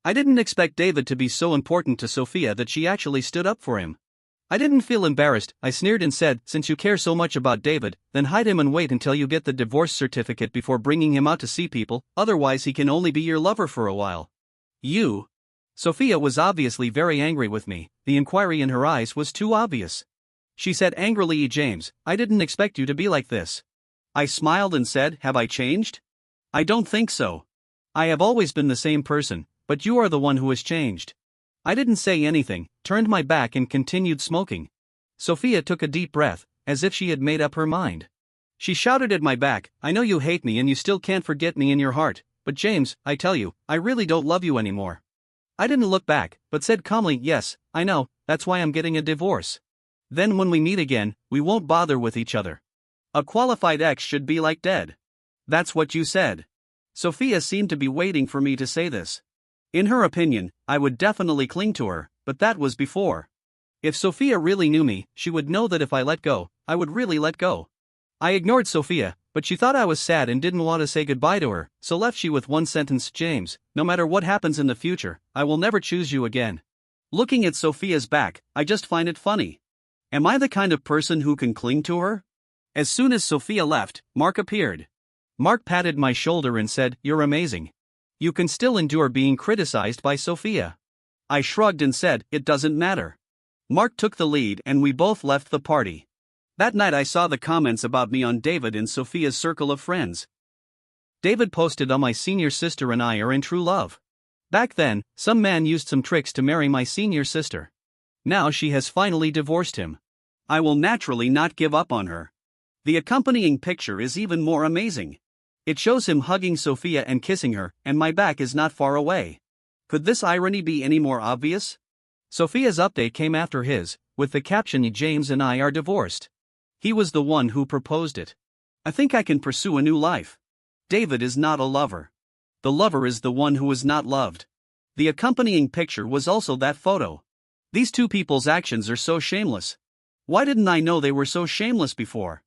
I didn't expect David to be so important to Sophia that she actually stood up for him. I didn't feel embarrassed. I sneered and said, "Since you care so much about David, then hide him and wait until you get the divorce certificate before bringing him out to see people, otherwise he can only be your lover for a while." "You?" Sophia was obviously very angry with me. The inquiry in her eyes was too obvious. She said angrily, "James, I didn't expect you to be like this." I smiled and said, "Have I changed?" "I don't think so. I have always been the same person, but you are the one who has changed." I didn't say anything, turned my back and continued smoking. Sophia took a deep breath, as if she had made up her mind. She shouted at my back, "I know you hate me and you still can't forget me in your heart, but James, I tell you, I really don't love you anymore." I didn't look back, but said calmly, "Yes, I know, that's why I'm getting a divorce. Then when we meet again, we won't bother with each other. A qualified ex should be like dead." "That's what you said." Sophia seemed to be waiting for me to say this. In her opinion, I would definitely cling to her, but that was before. If Sophia really knew me, she would know that if I let go, I would really let go. I ignored Sophia, but she thought I was sad and didn't want to say goodbye to her, so left she with one sentence, "James, no matter what happens in the future, I will never choose you again." Looking at Sophia's back, I just find it funny. Am I the kind of person who can cling to her? As soon as Sophia left, Mark appeared. Mark patted my shoulder and said, "You're amazing. You can still endure being criticized by Sophia." I shrugged and said, "It doesn't matter." Mark took the lead and we both left the party. That night I saw the comments about me on David in Sophia's circle of friends. David posted on "My senior sister and I are in true love. Back then, some man used some tricks to marry my senior sister. Now she has finally divorced him. I will naturally not give up on her." The accompanying picture is even more amazing. It shows him hugging Sophia and kissing her, and my back is not far away. Could this irony be any more obvious? Sophia's update came after his, with the caption, "James and I are divorced." He was the one who proposed it. I think I can pursue a new life. David is not a lover. The lover is the one who is not loved. The accompanying picture was also that photo. These two people's actions are so shameless. Why didn't I know they were so shameless before?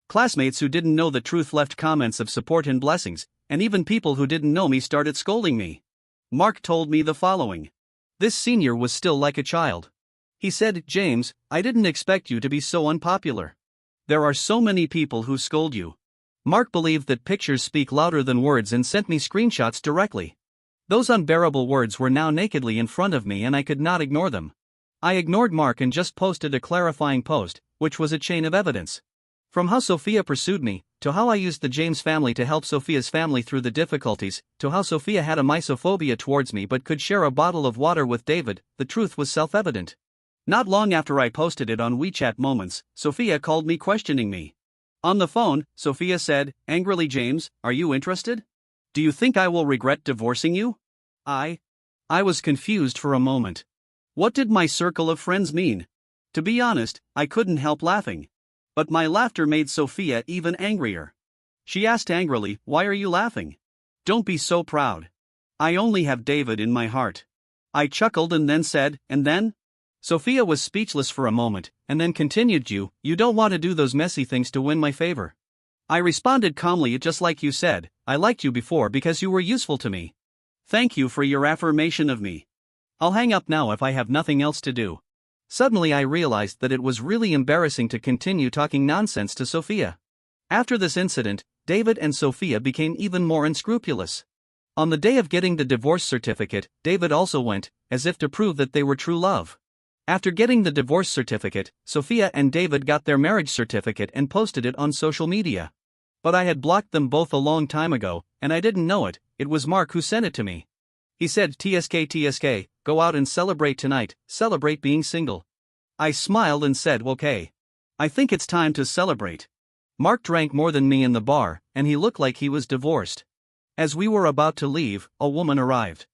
Classmates who didn't know the truth left comments of support and blessings, and even people who didn't know me started scolding me. Mark told me the following. This senior was still like a child. He said, "James, I didn't expect you to be so unpopular. There are so many people who scold you." Mark believed that pictures speak louder than words and sent me screenshots directly. Those unbearable words were now nakedly in front of me and I could not ignore them. I ignored Mark and just posted a clarifying post, which was a chain of evidence. From how Sophia pursued me, to how I used the James family to help Sophia's family through the difficulties, to how Sophia had a misophobia towards me but could share a bottle of water with David, the truth was self-evident. Not long after I posted it on WeChat Moments, Sophia called me questioning me. On the phone, Sophia said, angrily, "James, are you interested? Do you think I will regret divorcing you?" I was confused for a moment. What did my circle of friends mean? To be honest, I couldn't help laughing. But my laughter made Sophia even angrier. She asked angrily, "Why are you laughing? Don't be so proud. I only have David in my heart." I chuckled and then said, "And then?" Sophia was speechless for a moment, and then continued, You don't want to do those messy things to win my favor." I responded calmly, "Just like you said, I liked you before because you were useful to me. Thank you for your affirmation of me. I'll hang up now if I have nothing else to do." Suddenly I realized that it was really embarrassing to continue talking nonsense to Sophia. After this incident, David and Sophia became even more unscrupulous. On the day of getting the divorce certificate, David also went, as if to prove that they were true love. After getting the divorce certificate, Sophia and David got their marriage certificate and posted it on social media. But I had blocked them both a long time ago, and I didn't know it. It was Mark who sent it to me. He said, TSK, go out and celebrate tonight, celebrate being single. I smiled and said, okay. I think it's time to celebrate. Mark drank more than me in the bar, and he looked like he was divorced. As we were about to leave, a woman arrived.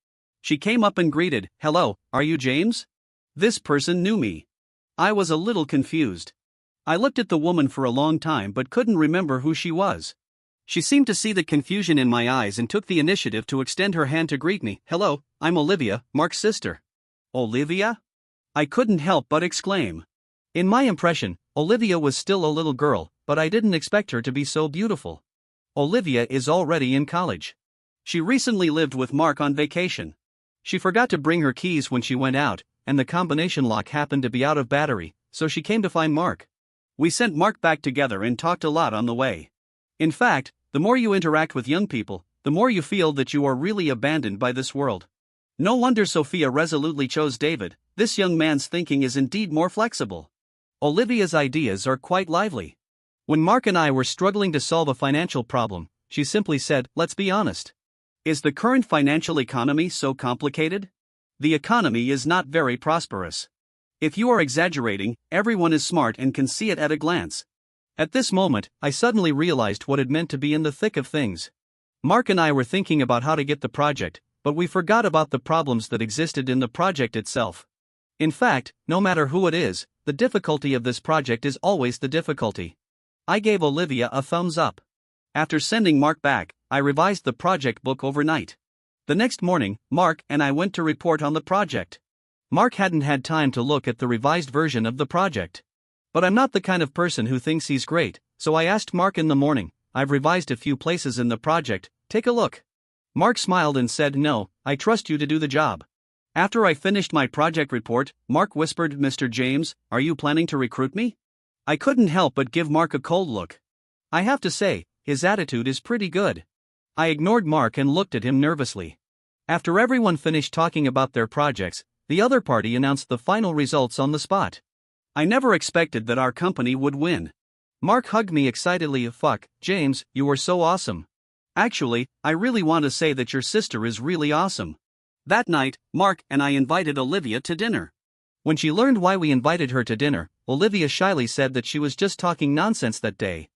She came up and greeted, hello, are you James? This person knew me. I was a little confused. I looked at the woman for a long time but couldn't remember who she was. She seemed to see the confusion in my eyes and took the initiative to extend her hand to greet me. Hello, I'm Olivia, Mark's sister. Olivia? I couldn't help but exclaim. In my impression, Olivia was still a little girl, but I didn't expect her to be so beautiful. Olivia is already in college. She recently lived with Mark on vacation. She forgot to bring her keys when she went out, and the combination lock happened to be out of battery, so she came to find Mark. We sent Mark back together and talked a lot on the way. In fact, the more you interact with young people, the more you feel that you are really abandoned by this world. No wonder Sophia resolutely chose David. This young man's thinking is indeed more flexible. Olivia's ideas are quite lively. When Mark and I were struggling to solve a financial problem, she simply said, let's be honest. Is the current financial economy so complicated? The economy is not very prosperous. If you are exaggerating, everyone is smart and can see it at a glance. At this moment, I suddenly realized what it meant to be in the thick of things. Mark and I were thinking about how to get the project, but we forgot about the problems that existed in the project itself. In fact, no matter who it is, the difficulty of this project is always the difficulty. I gave Olivia a thumbs up. After sending Mark back, I revised the project book overnight. The next morning, Mark and I went to report on the project. Mark hadn't had time to look at the revised version of the project. But I'm not the kind of person who thinks he's great, so I asked Mark in the morning, I've revised a few places in the project, take a look. Mark smiled and said, no, I trust you to do the job. After I finished my project report, Mark whispered, Mr. James, are you planning to recruit me? I couldn't help but give Mark a cold look. I have to say, his attitude is pretty good. I ignored Mark and looked at him nervously. After everyone finished talking about their projects, the other party announced the final results on the spot. I never expected that our company would win. Mark hugged me excitedly. Fuck, James, you were so awesome. Actually, I really want to say that your sister is really awesome. That night, Mark and I invited Olivia to dinner. When she learned why we invited her to dinner, Olivia shyly said that she was just talking nonsense that day.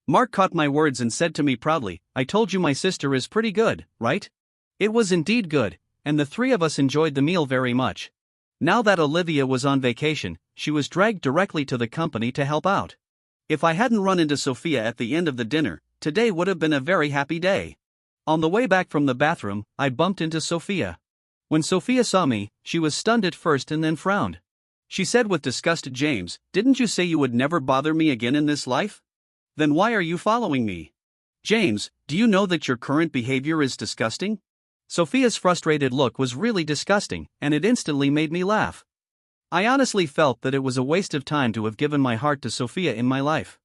Mark caught my words and said to me proudly, I told you my sister is pretty good, right? It was indeed good, and the three of us enjoyed the meal very much. Now that Olivia was on vacation, she was dragged directly to the company to help out. If I hadn't run into Sophia at the end of the dinner, today would have been a very happy day. On the way back from the bathroom, I bumped into Sophia. When Sophia saw me, she was stunned at first and then frowned. She said with disgust, James, didn't you say you would never bother me again in this life? Then why are you following me? James, do you know that your current behavior is disgusting? Sophia's frustrated look was really disgusting, and it instantly made me laugh. I honestly felt that it was a waste of time to have given my heart to Sophia in my life.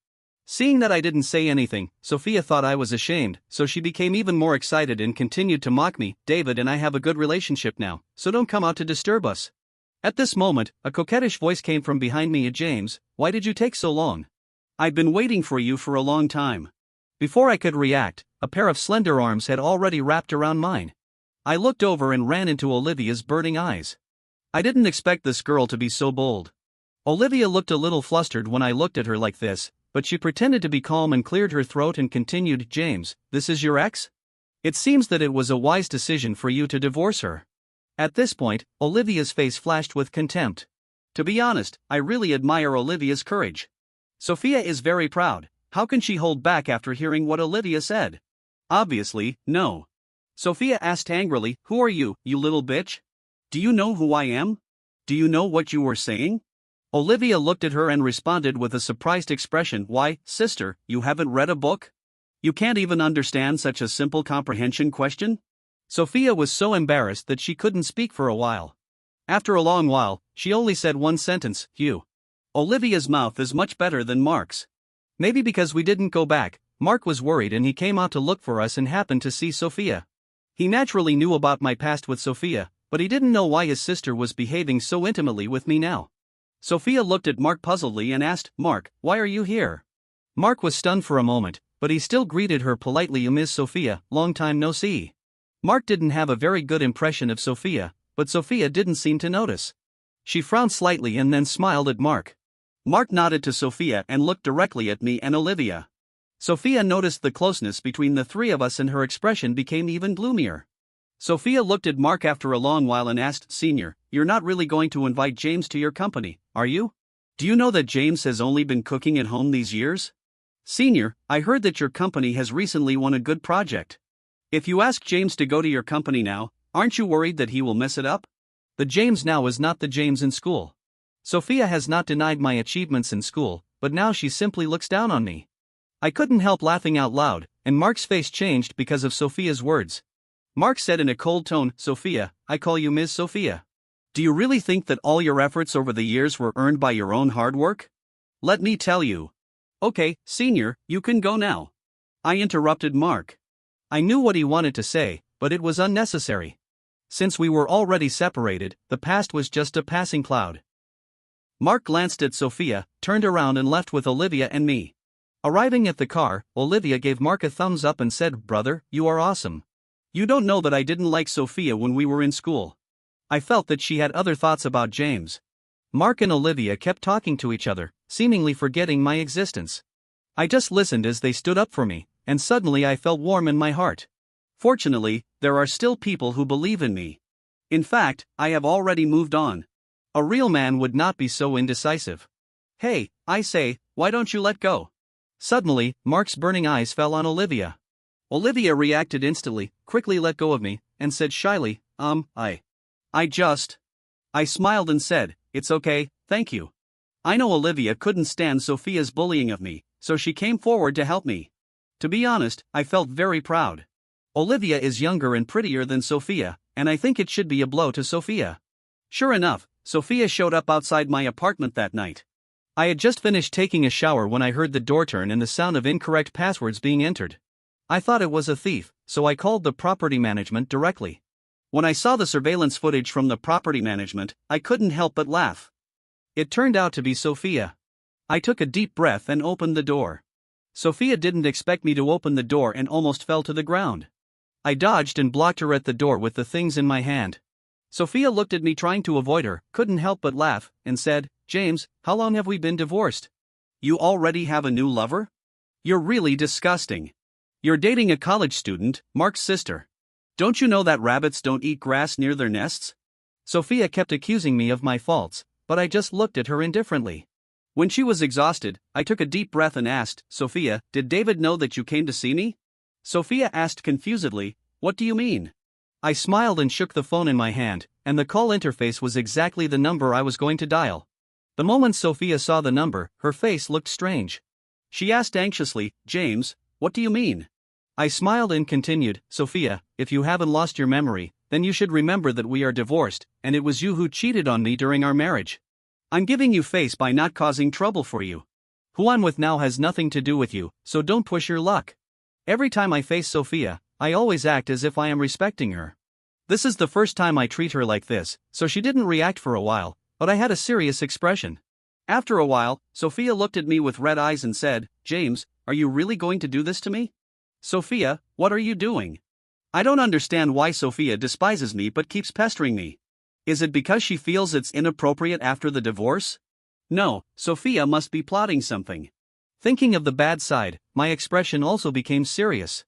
Seeing that I didn't say anything, Sophia thought I was ashamed, so she became even more excited and continued to mock me. David and I have a good relationship now, so don't come out to disturb us. At this moment, a coquettish voice came from behind me. James, why did you take so long? I've been waiting for you for a long time. Before I could react, a pair of slender arms had already wrapped around mine. I looked over and ran into Olivia's burning eyes. I didn't expect this girl to be so bold. Olivia looked a little flustered when I looked at her like this, but she pretended to be calm and cleared her throat and continued, James, this is your ex? It seems that it was a wise decision for you to divorce her. At this point, Olivia's face flashed with contempt. To be honest, I really admire Olivia's courage. Sophia is very proud. How can she hold back after hearing what Olivia said? Obviously, no. Sophia asked angrily, who are you, you little bitch? Do you know who I am? Do you know what you were saying? Olivia looked at her and responded with a surprised expression, why, sister, you haven't read a book? You can't even understand such a simple comprehension question? Sophia was so embarrassed that she couldn't speak for a while. After a long while, she only said one sentence, you. Olivia's mouth is much better than Mark's. Maybe because we didn't go back, Mark was worried and he came out to look for us and happened to see Sophia. He naturally knew about my past with Sophia, but he didn't know why his sister was behaving so intimately with me now. Sophia looked at Mark puzzledly and asked, "Mark, why are you here?" Mark was stunned for a moment, but he still greeted her politely. "Miss Sophia, long time no see." Mark didn't have a very good impression of Sophia, but Sophia didn't seem to notice. She frowned slightly and then smiled at Mark. Mark nodded to Sophia and looked directly at me and Olivia. Sophia noticed the closeness between the three of us and her expression became even gloomier. Sophia looked at Mark after a long while and asked, "Senior, you're not really going to invite James to your company, are you? Do you know that James has only been cooking at home these years? Senior, I heard that your company has recently won a good project. If you ask James to go to your company now, aren't you worried that he will mess it up?" The James now is not the James in school. Sophia has not denied my achievements in school, but now she simply looks down on me. I couldn't help laughing out loud, and Mark's face changed because of Sophia's words. Mark said in a cold tone, "Sophia, I call you Ms. Sophia. Do you really think that all your efforts over the years were earned by your own hard work? Let me tell you." "Okay, Senior, you can go now," I interrupted Mark. I knew what he wanted to say, but it was unnecessary. Since we were already separated, the past was just a passing cloud. Mark glanced at Sophia, turned around and left with Olivia and me. Arriving at the car, Olivia gave Mark a thumbs up and said, "Brother, you are awesome. You don't know that I didn't like Sophia when we were in school." I felt that she had other thoughts about James. Mark and Olivia kept talking to each other, seemingly forgetting my existence. I just listened as they stood up for me, and suddenly I felt warm in my heart. Fortunately, there are still people who believe in me. In fact, I have already moved on. A real man would not be so indecisive. "Hey, I say, why don't you let go?" Suddenly, Mark's burning eyes fell on Olivia. Olivia reacted instantly, quickly let go of me, and said shyly, I smiled and said, "It's okay, thank you." I know Olivia couldn't stand Sophia's bullying of me, so she came forward to help me. To be honest, I felt very proud. Olivia is younger and prettier than Sophia, and I think it should be a blow to Sophia. Sure enough, Sophia showed up outside my apartment that night. I had just finished taking a shower when I heard the door turn and the sound of incorrect passwords being entered. I thought it was a thief, so I called the property management directly. When I saw the surveillance footage from the property management, I couldn't help but laugh. It turned out to be Sophia. I took a deep breath and opened the door. Sophia didn't expect me to open the door and almost fell to the ground. I dodged and blocked her at the door with the things in my hand. Sophia looked at me trying to avoid her, couldn't help but laugh, and said, "James, how long have we been divorced? You already have a new lover? You're really disgusting. You're dating a college student, Mark's sister. Don't you know that rabbits don't eat grass near their nests?" Sophia kept accusing me of my faults, but I just looked at her indifferently. When she was exhausted, I took a deep breath and asked, "Sophia, did David know that you came to see me?" Sophia asked confusedly, "What do you mean?" I smiled and shook the phone in my hand, and the call interface was exactly the number I was going to dial. The moment Sophia saw the number, her face looked strange. She asked anxiously, "James, what do you mean?" I smiled and continued, "Sophia, if you haven't lost your memory, then you should remember that we are divorced, and it was you who cheated on me during our marriage. I'm giving you face by not causing trouble for you. Who I'm with now has nothing to do with you, so don't push your luck." Every time I face Sophia, I always act as if I am respecting her. This is the first time I treat her like this, so she didn't react for a while, but I had a serious expression. After a while, Sophia looked at me with red eyes and said, "James, are you really going to do this to me?" "Sophia, what are you doing?" I don't understand why Sophia despises me but keeps pestering me. Is it because she feels it's inappropriate after the divorce? No, Sophia must be plotting something. Thinking of the bad side, my expression also became serious.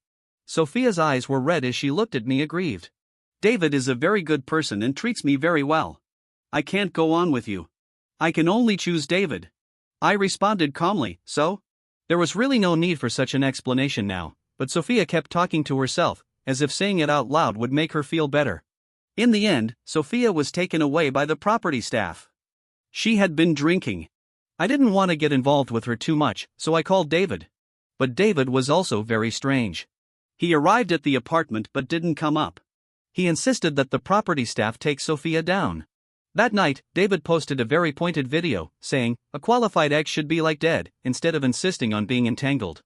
Sophia's eyes were red as she looked at me aggrieved. "David is a very good person and treats me very well. I can't go on with you. I can only choose David." I responded calmly, "So?" There was really no need for such an explanation now, but Sophia kept talking to herself, as if saying it out loud would make her feel better. In the end, Sophia was taken away by the property staff. She had been drinking. I didn't want to get involved with her too much, so I called David. But David was also very strange. He arrived at the apartment but didn't come up. He insisted that the property staff take Sophia down. That night, David posted a very pointed video, saying, "A qualified ex should be like dead," instead of insisting on being entangled.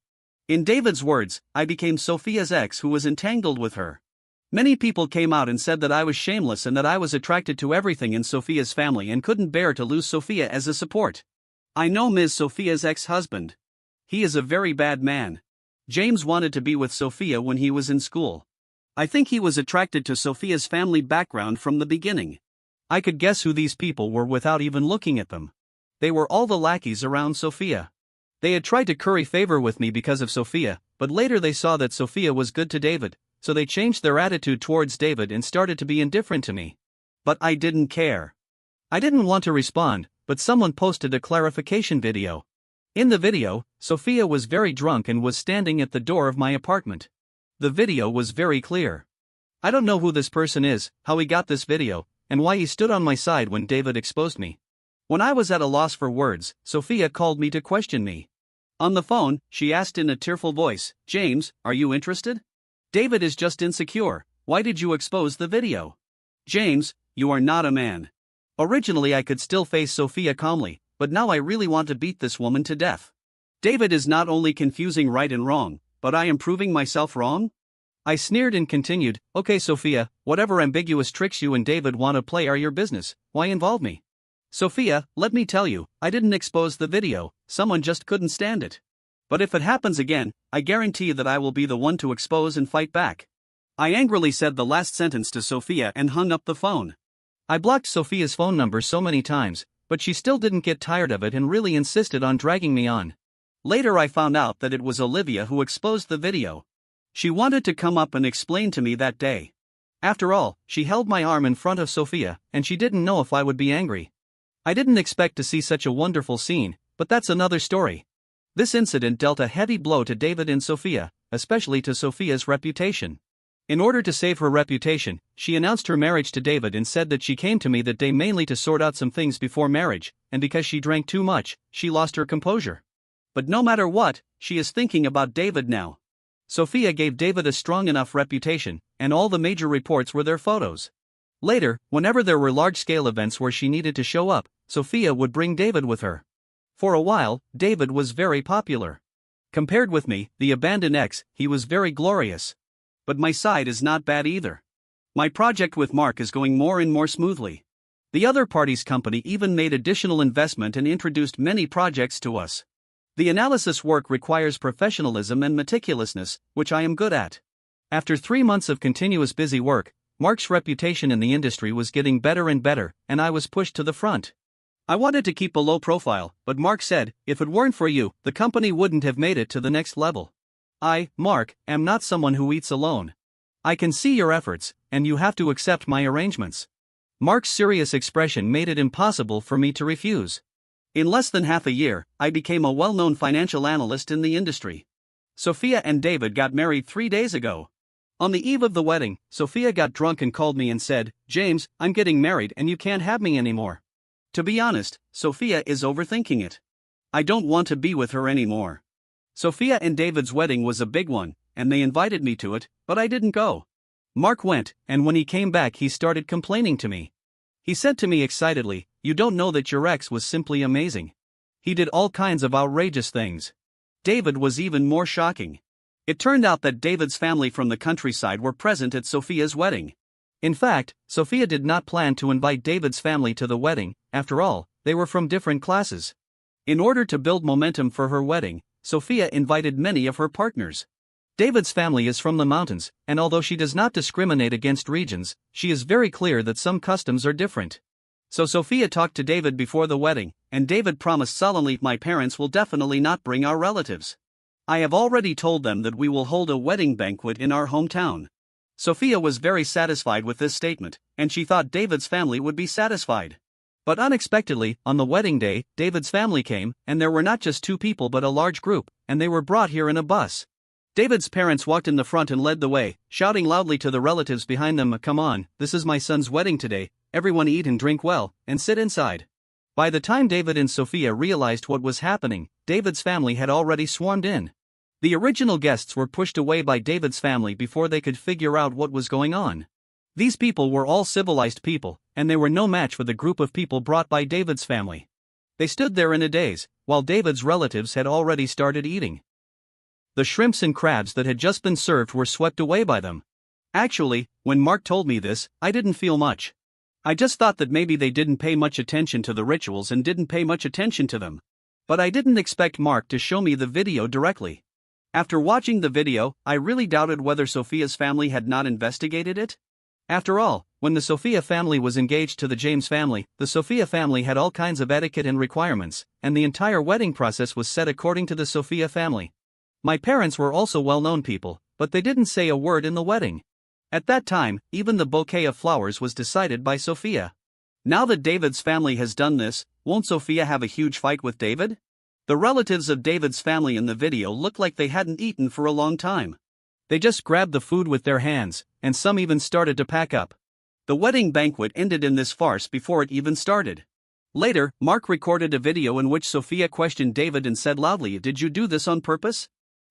In David's words, I became Sophia's ex who was entangled with her. Many people came out and said that I was shameless and that I was attracted to everything in Sophia's family and couldn't bear to lose Sophia as a support. I know Ms. Sophia's ex-husband. He is a very bad man. James wanted to be with Sophia when he was in school. I think he was attracted to Sophia's family background from the beginning. I could guess who these people were without even looking at them. They were all the lackeys around Sophia. They had tried to curry favor with me because of Sophia, but later they saw that Sophia was good to David, so they changed their attitude towards David and started to be indifferent to me. But I didn't care. I didn't want to respond, but someone posted a clarification video. In the video, Sophia was very drunk and was standing at the door of my apartment. The video was very clear. I don't know who this person is, how he got this video, and why he stood on my side when David exposed me. When I was at a loss for words, Sophia called me to question me. On the phone, she asked in a tearful voice, "James, are you interested? David is just insecure. Why did you expose the video? James, you are not a man." Originally I could still face Sophia calmly, but now I really want to beat this woman to death. David is not only confusing right and wrong, but I am proving myself wrong? I sneered and continued, "Okay Sophia, whatever ambiguous tricks you and David want to play are your business, why involve me? Sophia, let me tell you, I didn't expose the video, someone just couldn't stand it. But if it happens again, I guarantee that I will be the one to expose and fight back." I angrily said the last sentence to Sophia and hung up the phone. I blocked Sophia's phone number so many times, but she still didn't get tired of it and really insisted on dragging me on. Later I found out that it was Olivia who exposed the video. She wanted to come up and explain to me that day. After all, she held my arm in front of Sophia, and she didn't know if I would be angry. I didn't expect to see such a wonderful scene, but that's another story. This incident dealt a heavy blow to David and Sophia, especially to Sophia's reputation. In order to save her reputation, she announced her marriage to David and said that she came to me that day mainly to sort out some things before marriage, and because she drank too much, she lost her composure. But no matter what, she is thinking about David now. Sophia gave David a strong enough reputation, and all the major reports were their photos. Later, whenever there were large-scale events where she needed to show up, Sophia would bring David with her. For a while, David was very popular. Compared with me, the abandoned ex, he was very glorious. But my side is not bad either. My project with Mark is going more and more smoothly. The other party's company even made additional investment and introduced many projects to us. The analysis work requires professionalism and meticulousness, which I am good at. After 3 months of continuous busy work, Mark's reputation in the industry was getting better and better, and I was pushed to the front. I wanted to keep a low profile, but Mark said, "If it weren't for you, the company wouldn't have made it to the next level." I, Mark, am not someone who eats alone. I can see your efforts, and you have to accept my arrangements. Mark's serious expression made it impossible for me to refuse. In less than half a year, I became a well-known financial analyst in the industry. Sophia and David got married 3 days ago. On the eve of the wedding, Sophia got drunk and called me and said, "James, I'm getting married and you can't have me anymore." To be honest, Sophia is overthinking it. I don't want to be with her anymore. Sophia and David's wedding was a big one, and they invited me to it, but I didn't go. Mark went, and when he came back he started complaining to me. He said to me excitedly, "You don't know that your ex was simply amazing. He did all kinds of outrageous things." David was even more shocking. It turned out that David's family from the countryside were present at Sophia's wedding. In fact, Sophia did not plan to invite David's family to the wedding, after all, they were from different classes. In order to build momentum for her wedding, Sophia invited many of her partners. David's family is from the mountains, and although she does not discriminate against regions, she is very clear that some customs are different. So Sophia talked to David before the wedding, and David promised solemnly, "My parents will definitely not bring our relatives. I have already told them that we will hold a wedding banquet in our hometown." Sophia was very satisfied with this statement, and she thought David's family would be satisfied. But unexpectedly, on the wedding day, David's family came, and there were not just 2 people but a large group, and they were brought here in a bus. David's parents walked in the front and led the way, shouting loudly to the relatives behind them, "Come on, this is my son's wedding today, everyone eat and drink well, and sit inside." By the time David and Sophia realized what was happening, David's family had already swarmed in. The original guests were pushed away by David's family before they could figure out what was going on. These people were all civilized people, and they were no match for the group of people brought by David's family. They stood there in a daze, while David's relatives had already started eating. The shrimps and crabs that had just been served were swept away by them. Actually, when Mark told me this, I didn't feel much. I just thought that maybe they didn't pay much attention to the rituals and didn't pay much attention to them. But I didn't expect Mark to show me the video directly. After watching the video, I really doubted whether Sophia's family had not investigated it. After all, when the Sophia family was engaged to the James family, the Sophia family had all kinds of etiquette and requirements, and the entire wedding process was set according to the Sophia family. My parents were also well-known people, but they didn't say a word in the wedding. At that time, even the bouquet of flowers was decided by Sophia. Now that David's family has done this, won't Sophia have a huge fight with David? The relatives of David's family in the video looked like they hadn't eaten for a long time. They just grabbed the food with their hands, and some even started to pack up. The wedding banquet ended in this farce before it even started. Later, Mark recorded a video in which Sophia questioned David and said loudly, "Did you do this on purpose?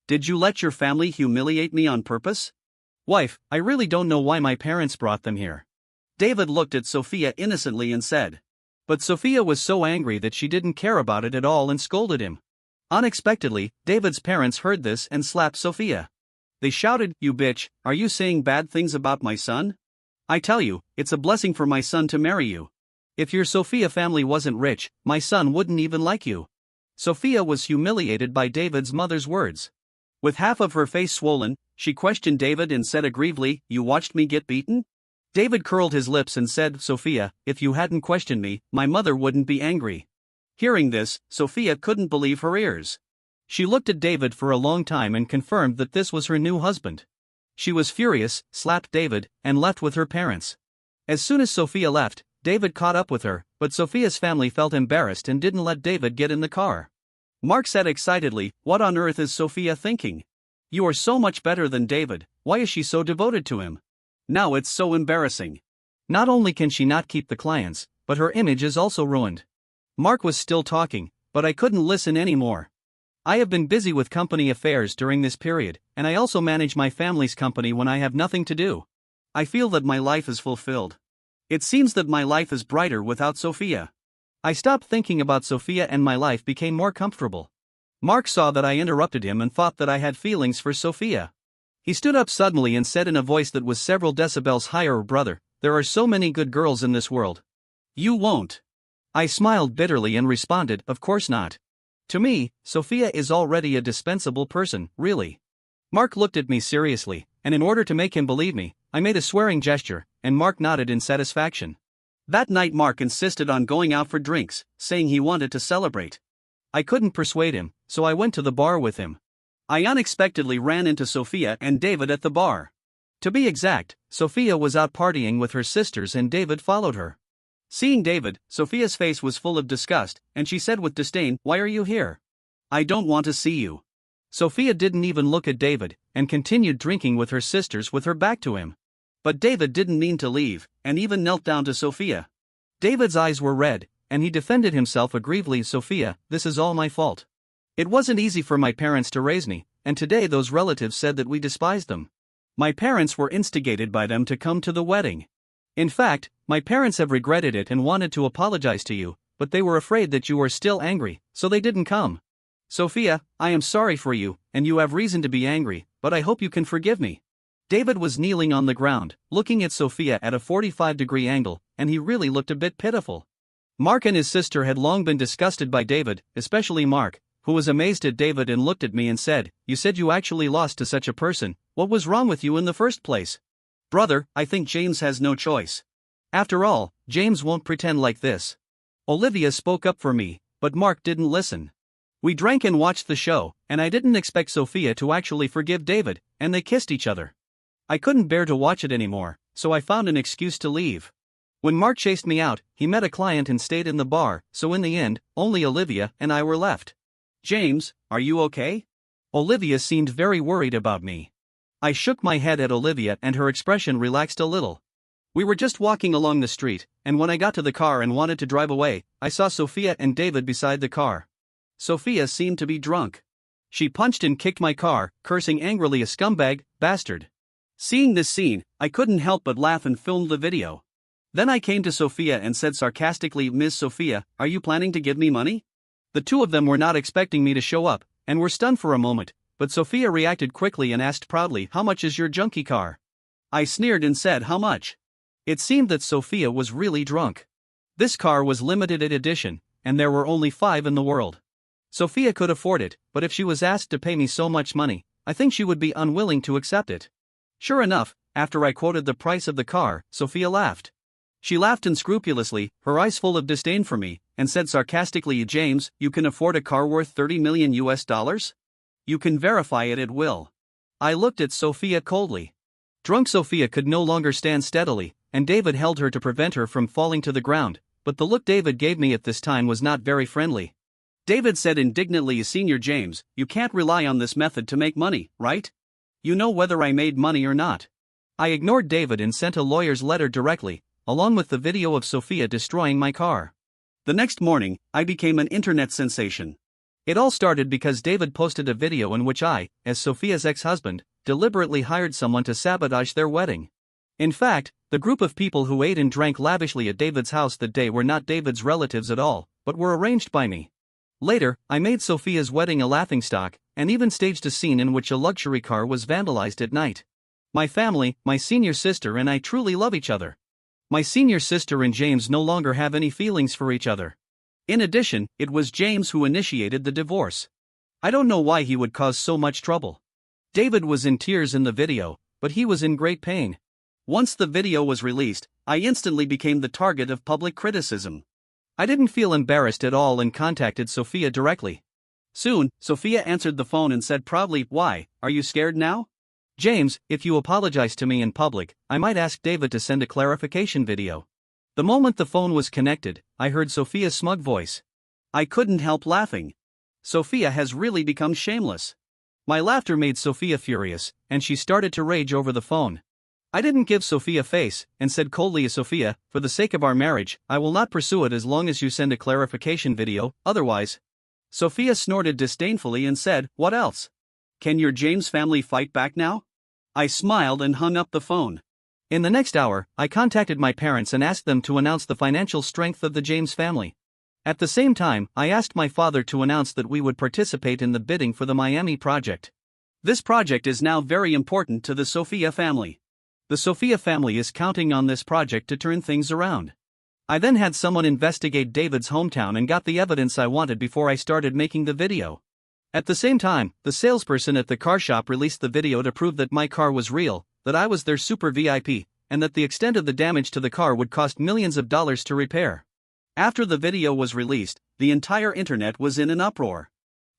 Did you let your family humiliate me on purpose? Wife, I really don't know why my parents brought them here." David looked at Sophia innocently and said. But Sophia was so angry that she didn't care about it at all and scolded him. Unexpectedly, David's parents heard this and slapped Sophia. They shouted, "You bitch, are you saying bad things about my son? I tell you, it's a blessing for my son to marry you. If your Sophia family wasn't rich, my son wouldn't even like you." Sophia was humiliated by David's mother's words. With half of her face swollen, she questioned David and said aggrievedly, "You watched me get beaten?" David curled his lips and said, "Sophia, if you hadn't questioned me, my mother wouldn't be angry." Hearing this, Sophia couldn't believe her ears. She looked at David for a long time and confirmed that this was her new husband. She was furious, slapped David, and left with her parents. As soon as Sophia left, David caught up with her, but Sophia's family felt embarrassed and didn't let David get in the car. Mark said excitedly, "What on earth is Sophia thinking? You are so much better than David, why is she so devoted to him? Now it's so embarrassing. Not only can she not keep the clients, but her image is also ruined." Mark was still talking, but I couldn't listen anymore. I have been busy with company affairs during this period, and I also manage my family's company when I have nothing to do. I feel that my life is fulfilled. It seems that my life is brighter without Sophia. I stopped thinking about Sophia and my life became more comfortable. Mark saw that I interrupted him and thought that I had feelings for Sophia. He stood up suddenly and said in a voice that was several decibels higher, "Brother, there are so many good girls in this world. You won't." I smiled bitterly and responded, "Of course not. To me, Sophia is already a dispensable person, really." Mark looked at me seriously, and in order to make him believe me, I made a swearing gesture, and Mark nodded in satisfaction. That night Mark insisted on going out for drinks, saying he wanted to celebrate. I couldn't persuade him, so I went to the bar with him. I unexpectedly ran into Sophia and David at the bar. To be exact, Sophia was out partying with her sisters and David followed her. Seeing David, Sophia's face was full of disgust, and she said with disdain, "Why are you here? I don't want to see you." Sophia didn't even look at David, and continued drinking with her sisters with her back to him. But David didn't mean to leave, and even knelt down to Sophia. David's eyes were red, and he defended himself aggrievedly, "Sophia, this is all my fault. It wasn't easy for my parents to raise me, and today those relatives said that we despised them. My parents were instigated by them to come to the wedding. In fact, my parents have regretted it and wanted to apologize to you, but they were afraid that you were still angry, so they didn't come. Sophia, I am sorry for you, and you have reason to be angry, but I hope you can forgive me." David was kneeling on the ground, looking at Sophia at a 45-degree angle, and he really looked a bit pitiful. Mark and his sister had long been disgusted by David, especially Mark, who was amazed at David and looked at me and said, "You said you actually lost to such a person. What was wrong with you in the first place?" "Brother, I think James has no choice. After all, James won't pretend like this." Olivia spoke up for me, but Mark didn't listen. We drank and watched the show, and I didn't expect Sophia to actually forgive David, and they kissed each other. I couldn't bear to watch it anymore, so I found an excuse to leave. When Mark chased me out, he met a client and stayed in the bar, so in the end, only Olivia and I were left. "James, are you okay?" Olivia seemed very worried about me. I shook my head at Olivia and her expression relaxed a little. We were just walking along the street, and when I got to the car and wanted to drive away, I saw Sophia and David beside the car. Sophia seemed to be drunk. She punched and kicked my car, cursing angrily, "A scumbag, bastard." Seeing this scene, I couldn't help but laugh and filmed the video. Then I came to Sophia and said sarcastically, "Miss Sophia, are you planning to give me money?" The two of them were not expecting me to show up, and were stunned for a moment, but Sophia reacted quickly and asked proudly, "How much is your junkie car?" I sneered and said, "How much?" It seemed that Sophia was really drunk. This car was limited edition, and there were only 5 in the world. Sophia could afford it, but if she was asked to pay me so much money, I think she would be unwilling to accept it. Sure enough, after I quoted the price of the car, Sophia laughed. She laughed unscrupulously, her eyes full of disdain for me, and said sarcastically, "James, you can afford a car worth $30 million US? You can verify it at will." I looked at Sophia coldly. Drunk Sophia could no longer stand steadily, and David held her to prevent her from falling to the ground, but the look David gave me at this time was not very friendly. David said indignantly, "Senior James, you can't rely on this method to make money, right? You know whether I made money or not." I ignored David and sent a lawyer's letter directly, along with the video of Sophia destroying my car. The next morning, I became an internet sensation. It all started because David posted a video in which I, as Sophia's ex-husband, deliberately hired someone to sabotage their wedding. In fact, the group of people who ate and drank lavishly at David's house that day were not David's relatives at all, but were arranged by me. Later, I made Sophia's wedding a laughingstock, and even staged a scene in which a luxury car was vandalized at night. My family, my senior sister and I truly love each other. My senior sister and James no longer have any feelings for each other. In addition, it was James who initiated the divorce. I don't know why he would cause so much trouble. David was in tears in the video, but he was in great pain. Once the video was released, I instantly became the target of public criticism. I didn't feel embarrassed at all and contacted Sophia directly. Soon, Sophia answered the phone and said proudly, "Why, are you scared now? James, if you apologize to me in public, I might ask David to send a clarification video." The moment the phone was connected, I heard Sophia's smug voice. I couldn't help laughing. Sophia has really become shameless. My laughter made Sophia furious, and she started to rage over the phone. I didn't give Sophia face, and said coldly, "Sophia, for the sake of our marriage, I will not pursue it as long as you send a clarification video, otherwise." Sophia snorted disdainfully and said, "What else? Can your James family fight back now?" I smiled and hung up the phone. In the next hour, I contacted my parents and asked them to announce the financial strength of the James family. At the same time, I asked my father to announce that we would participate in the bidding for the Miami project. This project is now very important to the Sophia family. The Sophia family is counting on this project to turn things around. I then had someone investigate David's hometown and got the evidence I wanted before I started making the video. At the same time, the salesperson at the car shop released the video to prove that my car was real, that I was their super VIP, and that the extent of the damage to the car would cost millions of dollars to repair. After the video was released, the entire internet was in an uproar.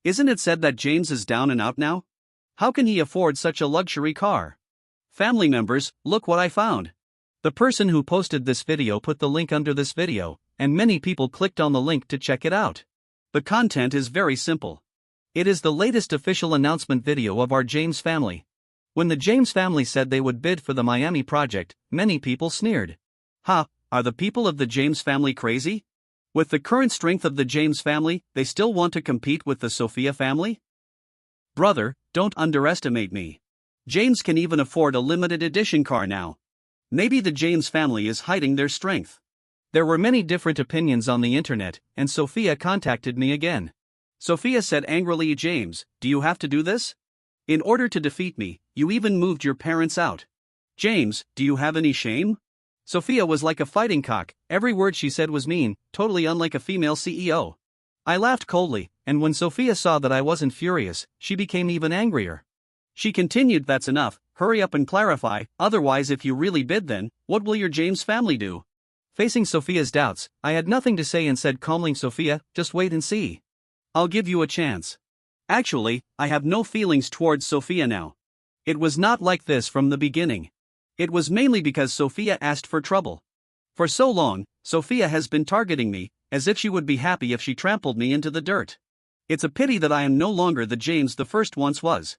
Isn't it said that James is down and out now? How can he afford such a luxury car? Family members, look what I found. The person who posted this video put the link under this video, and many people clicked on the link to check it out. The content is very simple. It is the latest official announcement video of our James family. When the James family said they would bid for the Miami project, many people sneered. Ha, are the people of the James family crazy? With the current strength of the James family, they still want to compete with the Sophia family? Brother, don't underestimate me. James can even afford a limited edition car now. Maybe the James family is hiding their strength. There were many different opinions on the internet, and Sophia contacted me again. Sophia said angrily, "James, do you have to do this? In order to defeat me, you even moved your parents out. James, do you have any shame?" Sophia was like a fighting cock, every word she said was mean, totally unlike a female CEO. I laughed coldly, and when Sophia saw that I wasn't furious, she became even angrier. She continued, "That's enough, hurry up and clarify, otherwise if you really bid then, what will your James family do?" Facing Sophia's doubts, I had nothing to say and said calmly, "Sophia, just wait and see. I'll give you a chance. Actually, I have no feelings towards Sophia now. It was not like this from the beginning. It was mainly because Sophia asked for trouble. For so long, Sophia has been targeting me, as if she would be happy if she trampled me into the dirt. It's a pity that I am no longer the James the first once was."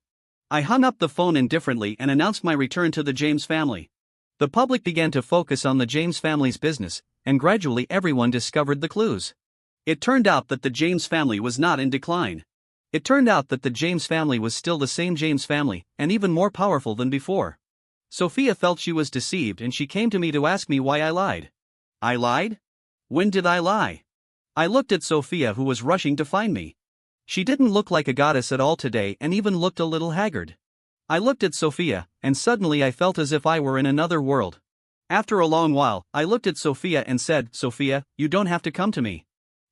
I hung up the phone indifferently and announced my return to the James family. The public began to focus on the James family's business, and gradually everyone discovered the clues. It turned out that the James family was not in decline. It turned out that the James family was still the same James family, and even more powerful than before. Sophia felt she was deceived and she came to me to ask me why I lied. I lied? When did I lie? I looked at Sophia, who was rushing to find me. She didn't look like a goddess at all today and even looked a little haggard. I looked at Sophia, and suddenly I felt as if I were in another world. After a long while, I looked at Sophia and said, "Sophia, you don't have to come to me.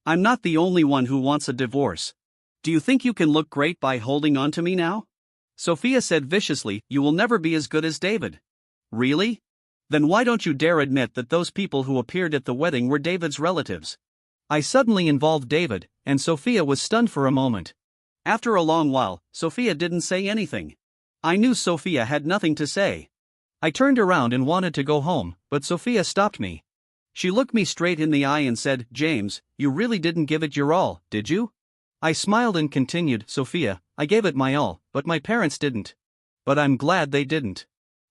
I'm not the only one who wants a divorce. Do you think you can look great by holding on to me now?" Sophia said viciously, "You will never be as good as David." "Really? Then why don't you dare admit that those people who appeared at the wedding were David's relatives?" I suddenly involved David, and Sophia was stunned for a moment. After a long while, Sophia didn't say anything. I knew Sophia had nothing to say. I turned around and wanted to go home, but Sophia stopped me. She looked me straight in the eye and said, "James, you really didn't give it your all, did you?" I smiled and continued, "Sophia, I gave it my all, but my parents didn't. But I'm glad they didn't."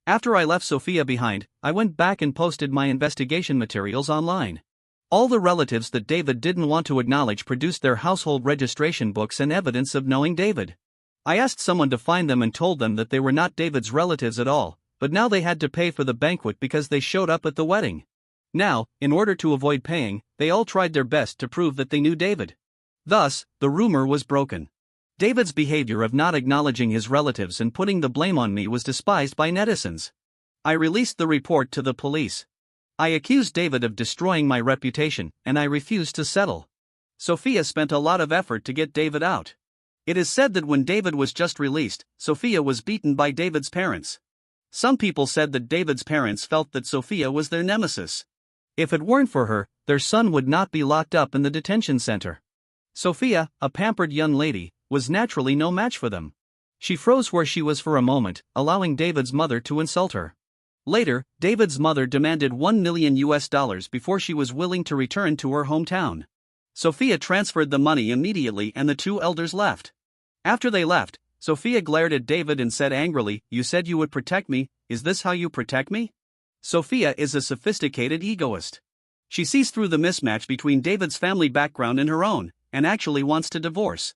After I left Sophia behind, I went back and posted my investigation materials online. All the relatives that David didn't want to acknowledge produced their household registration books and evidence of knowing David. I asked someone to find them and told them that they were not David's relatives at all, but now they had to pay for the banquet because they showed up at the wedding. Now, in order to avoid paying, they all tried their best to prove that they knew David. Thus, the rumor was broken. David's behavior of not acknowledging his relatives and putting the blame on me was despised by netizens. I released the report to the police. I accused David of destroying my reputation, and I refused to settle. Sophia spent a lot of effort to get David out. It is said that when David was just released, Sophia was beaten by David's parents. Some people said that David's parents felt that Sophia was their nemesis. If it weren't for her, their son would not be locked up in the detention center. Sophia, a pampered young lady, was naturally no match for them. She froze where she was for a moment, allowing David's mother to insult her. Later, David's mother demanded $1 million before she was willing to return to her hometown. Sophia transferred the money immediately and the two elders left. After they left, Sophia glared at David and said angrily, "You said you would protect me, is this how you protect me?" Sophia is a sophisticated egoist. She sees through the mismatch between David's family background and her own, and actually wants to divorce.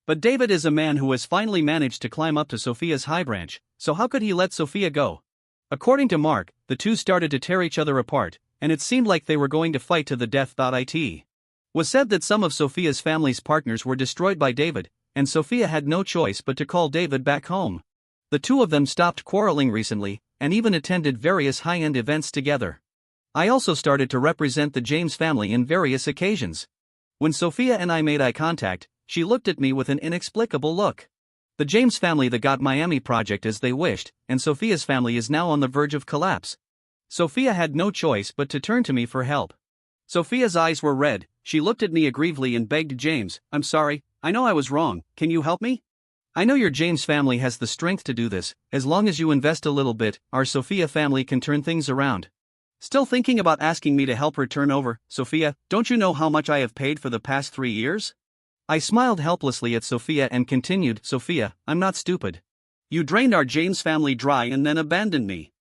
But David is a man who has finally managed to climb up to Sophia's high branch, so how could he let Sophia go? According to Mark, the two started to tear each other apart, and it seemed like they were going to fight to the death. It was said that some of Sophia's family's partners were destroyed by David, and Sophia had no choice but to call David back home. The two of them stopped quarreling recently, and even attended various high-end events together. I also started to represent the James family in various occasions. When Sophia and I made eye contact, she looked at me with an inexplicable look. The James family that got Miami project as they wished, and Sophia's family is now on the verge of collapse. Sophia had no choice but to turn to me for help. Sophia's eyes were red, she looked at me aggrievedly and begged, "James, I'm sorry, I know I was wrong, can you help me? I know your James family has the strength to do this, as long as you invest a little bit, our Sophia family can turn things around." Still thinking about asking me to help her turn over, "Sophia, don't you know how much I have paid for the past 3 years?" I smiled helplessly at Sophia and continued, "Sophia, I'm not stupid. You drained our James family dry and then abandoned me.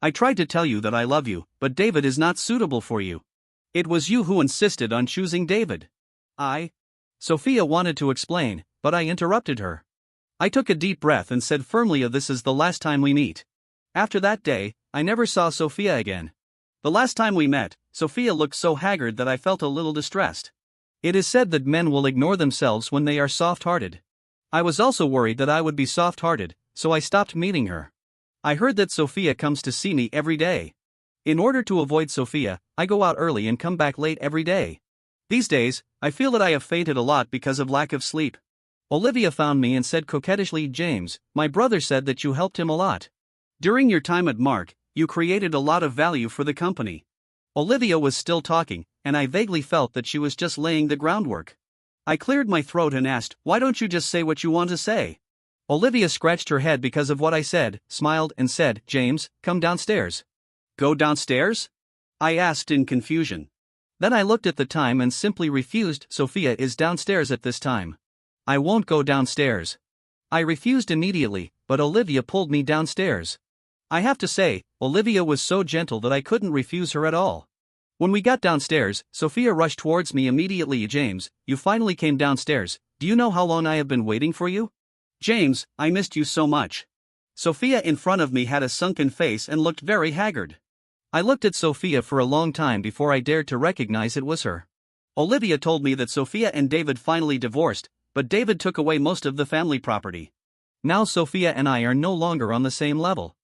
I tried to tell you that I love you, but David is not suitable for you. It was you who insisted on choosing David." Sophia wanted to explain, but I interrupted her. I took a deep breath and said firmly, "This is the last time we meet." After that day, I never saw Sophia again. The last time we met, Sophia looked so haggard that I felt a little distressed. It is said that men will ignore themselves when they are soft-hearted. I was also worried that I would be soft-hearted, so I stopped meeting her. I heard that Sophia comes to see me every day. In order to avoid Sophia, I go out early and come back late every day. These days, I feel that I have fainted a lot because of lack of sleep. Olivia found me and said coquettishly, "James, my brother said that you helped him a lot. During your time at Mark, you created a lot of value for the company." Olivia was still talking, and I vaguely felt that she was just laying the groundwork. I cleared my throat and asked, "Why don't you just say what you want to say?" Olivia scratched her head because of what I said, smiled and said, "James, come downstairs." "Go downstairs?" I asked in confusion. Then I looked at the time and simply refused. "Sophia is downstairs at this time." "I won't go downstairs." I refused immediately, but Olivia pulled me downstairs. I have to say, Olivia was so gentle that I couldn't refuse her at all. When we got downstairs, Sophia rushed towards me immediately. "James, you finally came downstairs. Do you know how long I have been waiting for you?" "James, I missed you so much." Sophia in front of me had a sunken face and looked very haggard. I looked at Sophia for a long time before I dared to recognize it was her. Olivia told me that Sophia and David finally divorced, But David took away most of the family property. Now Sophia and I are no longer on the same level.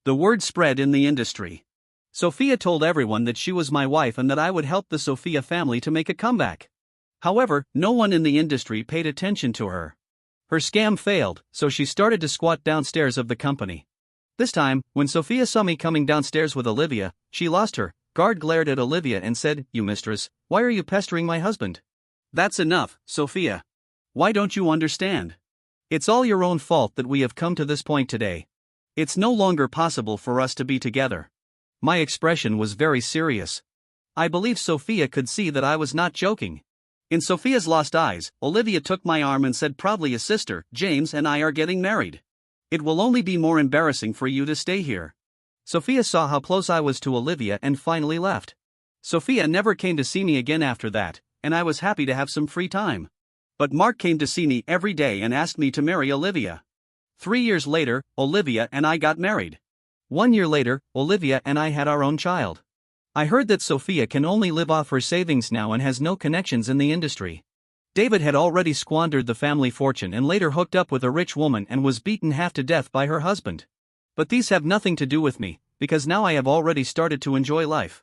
The word spread in the industry. Sophia told everyone that she was my wife and that I would help the Sophia family to make a comeback. However, no one in the industry paid attention to her. Her scam failed, so she started to squat downstairs of the company. This time, when Sophia saw me coming downstairs with Olivia, she lost her guard, glared at Olivia and said, "You mistress, why are you pestering my husband?" "That's enough, Sophia. Why don't you understand? It's all your own fault that we have come to this point today. It's no longer possible for us to be together." My expression was very serious. I believe Sophia could see that I was not joking. In Sophia's lost eyes, Olivia took my arm and said proudly, "A sister, James and I are getting married. It will only be more embarrassing for you to stay here." Sophia saw how close I was to Olivia and finally left. Sophia never came to see me again after that, and I was happy to have some free time. But Mark came to see me every day and asked me to marry Olivia. 3 years later, Olivia and I got married. 1 year later, Olivia and I had our own child. I heard that Sophia can only live off her savings now and has no connections in the industry. David had already squandered the family fortune and later hooked up with a rich woman and was beaten half to death by her husband. But these have nothing to do with me, because now I have already started to enjoy life.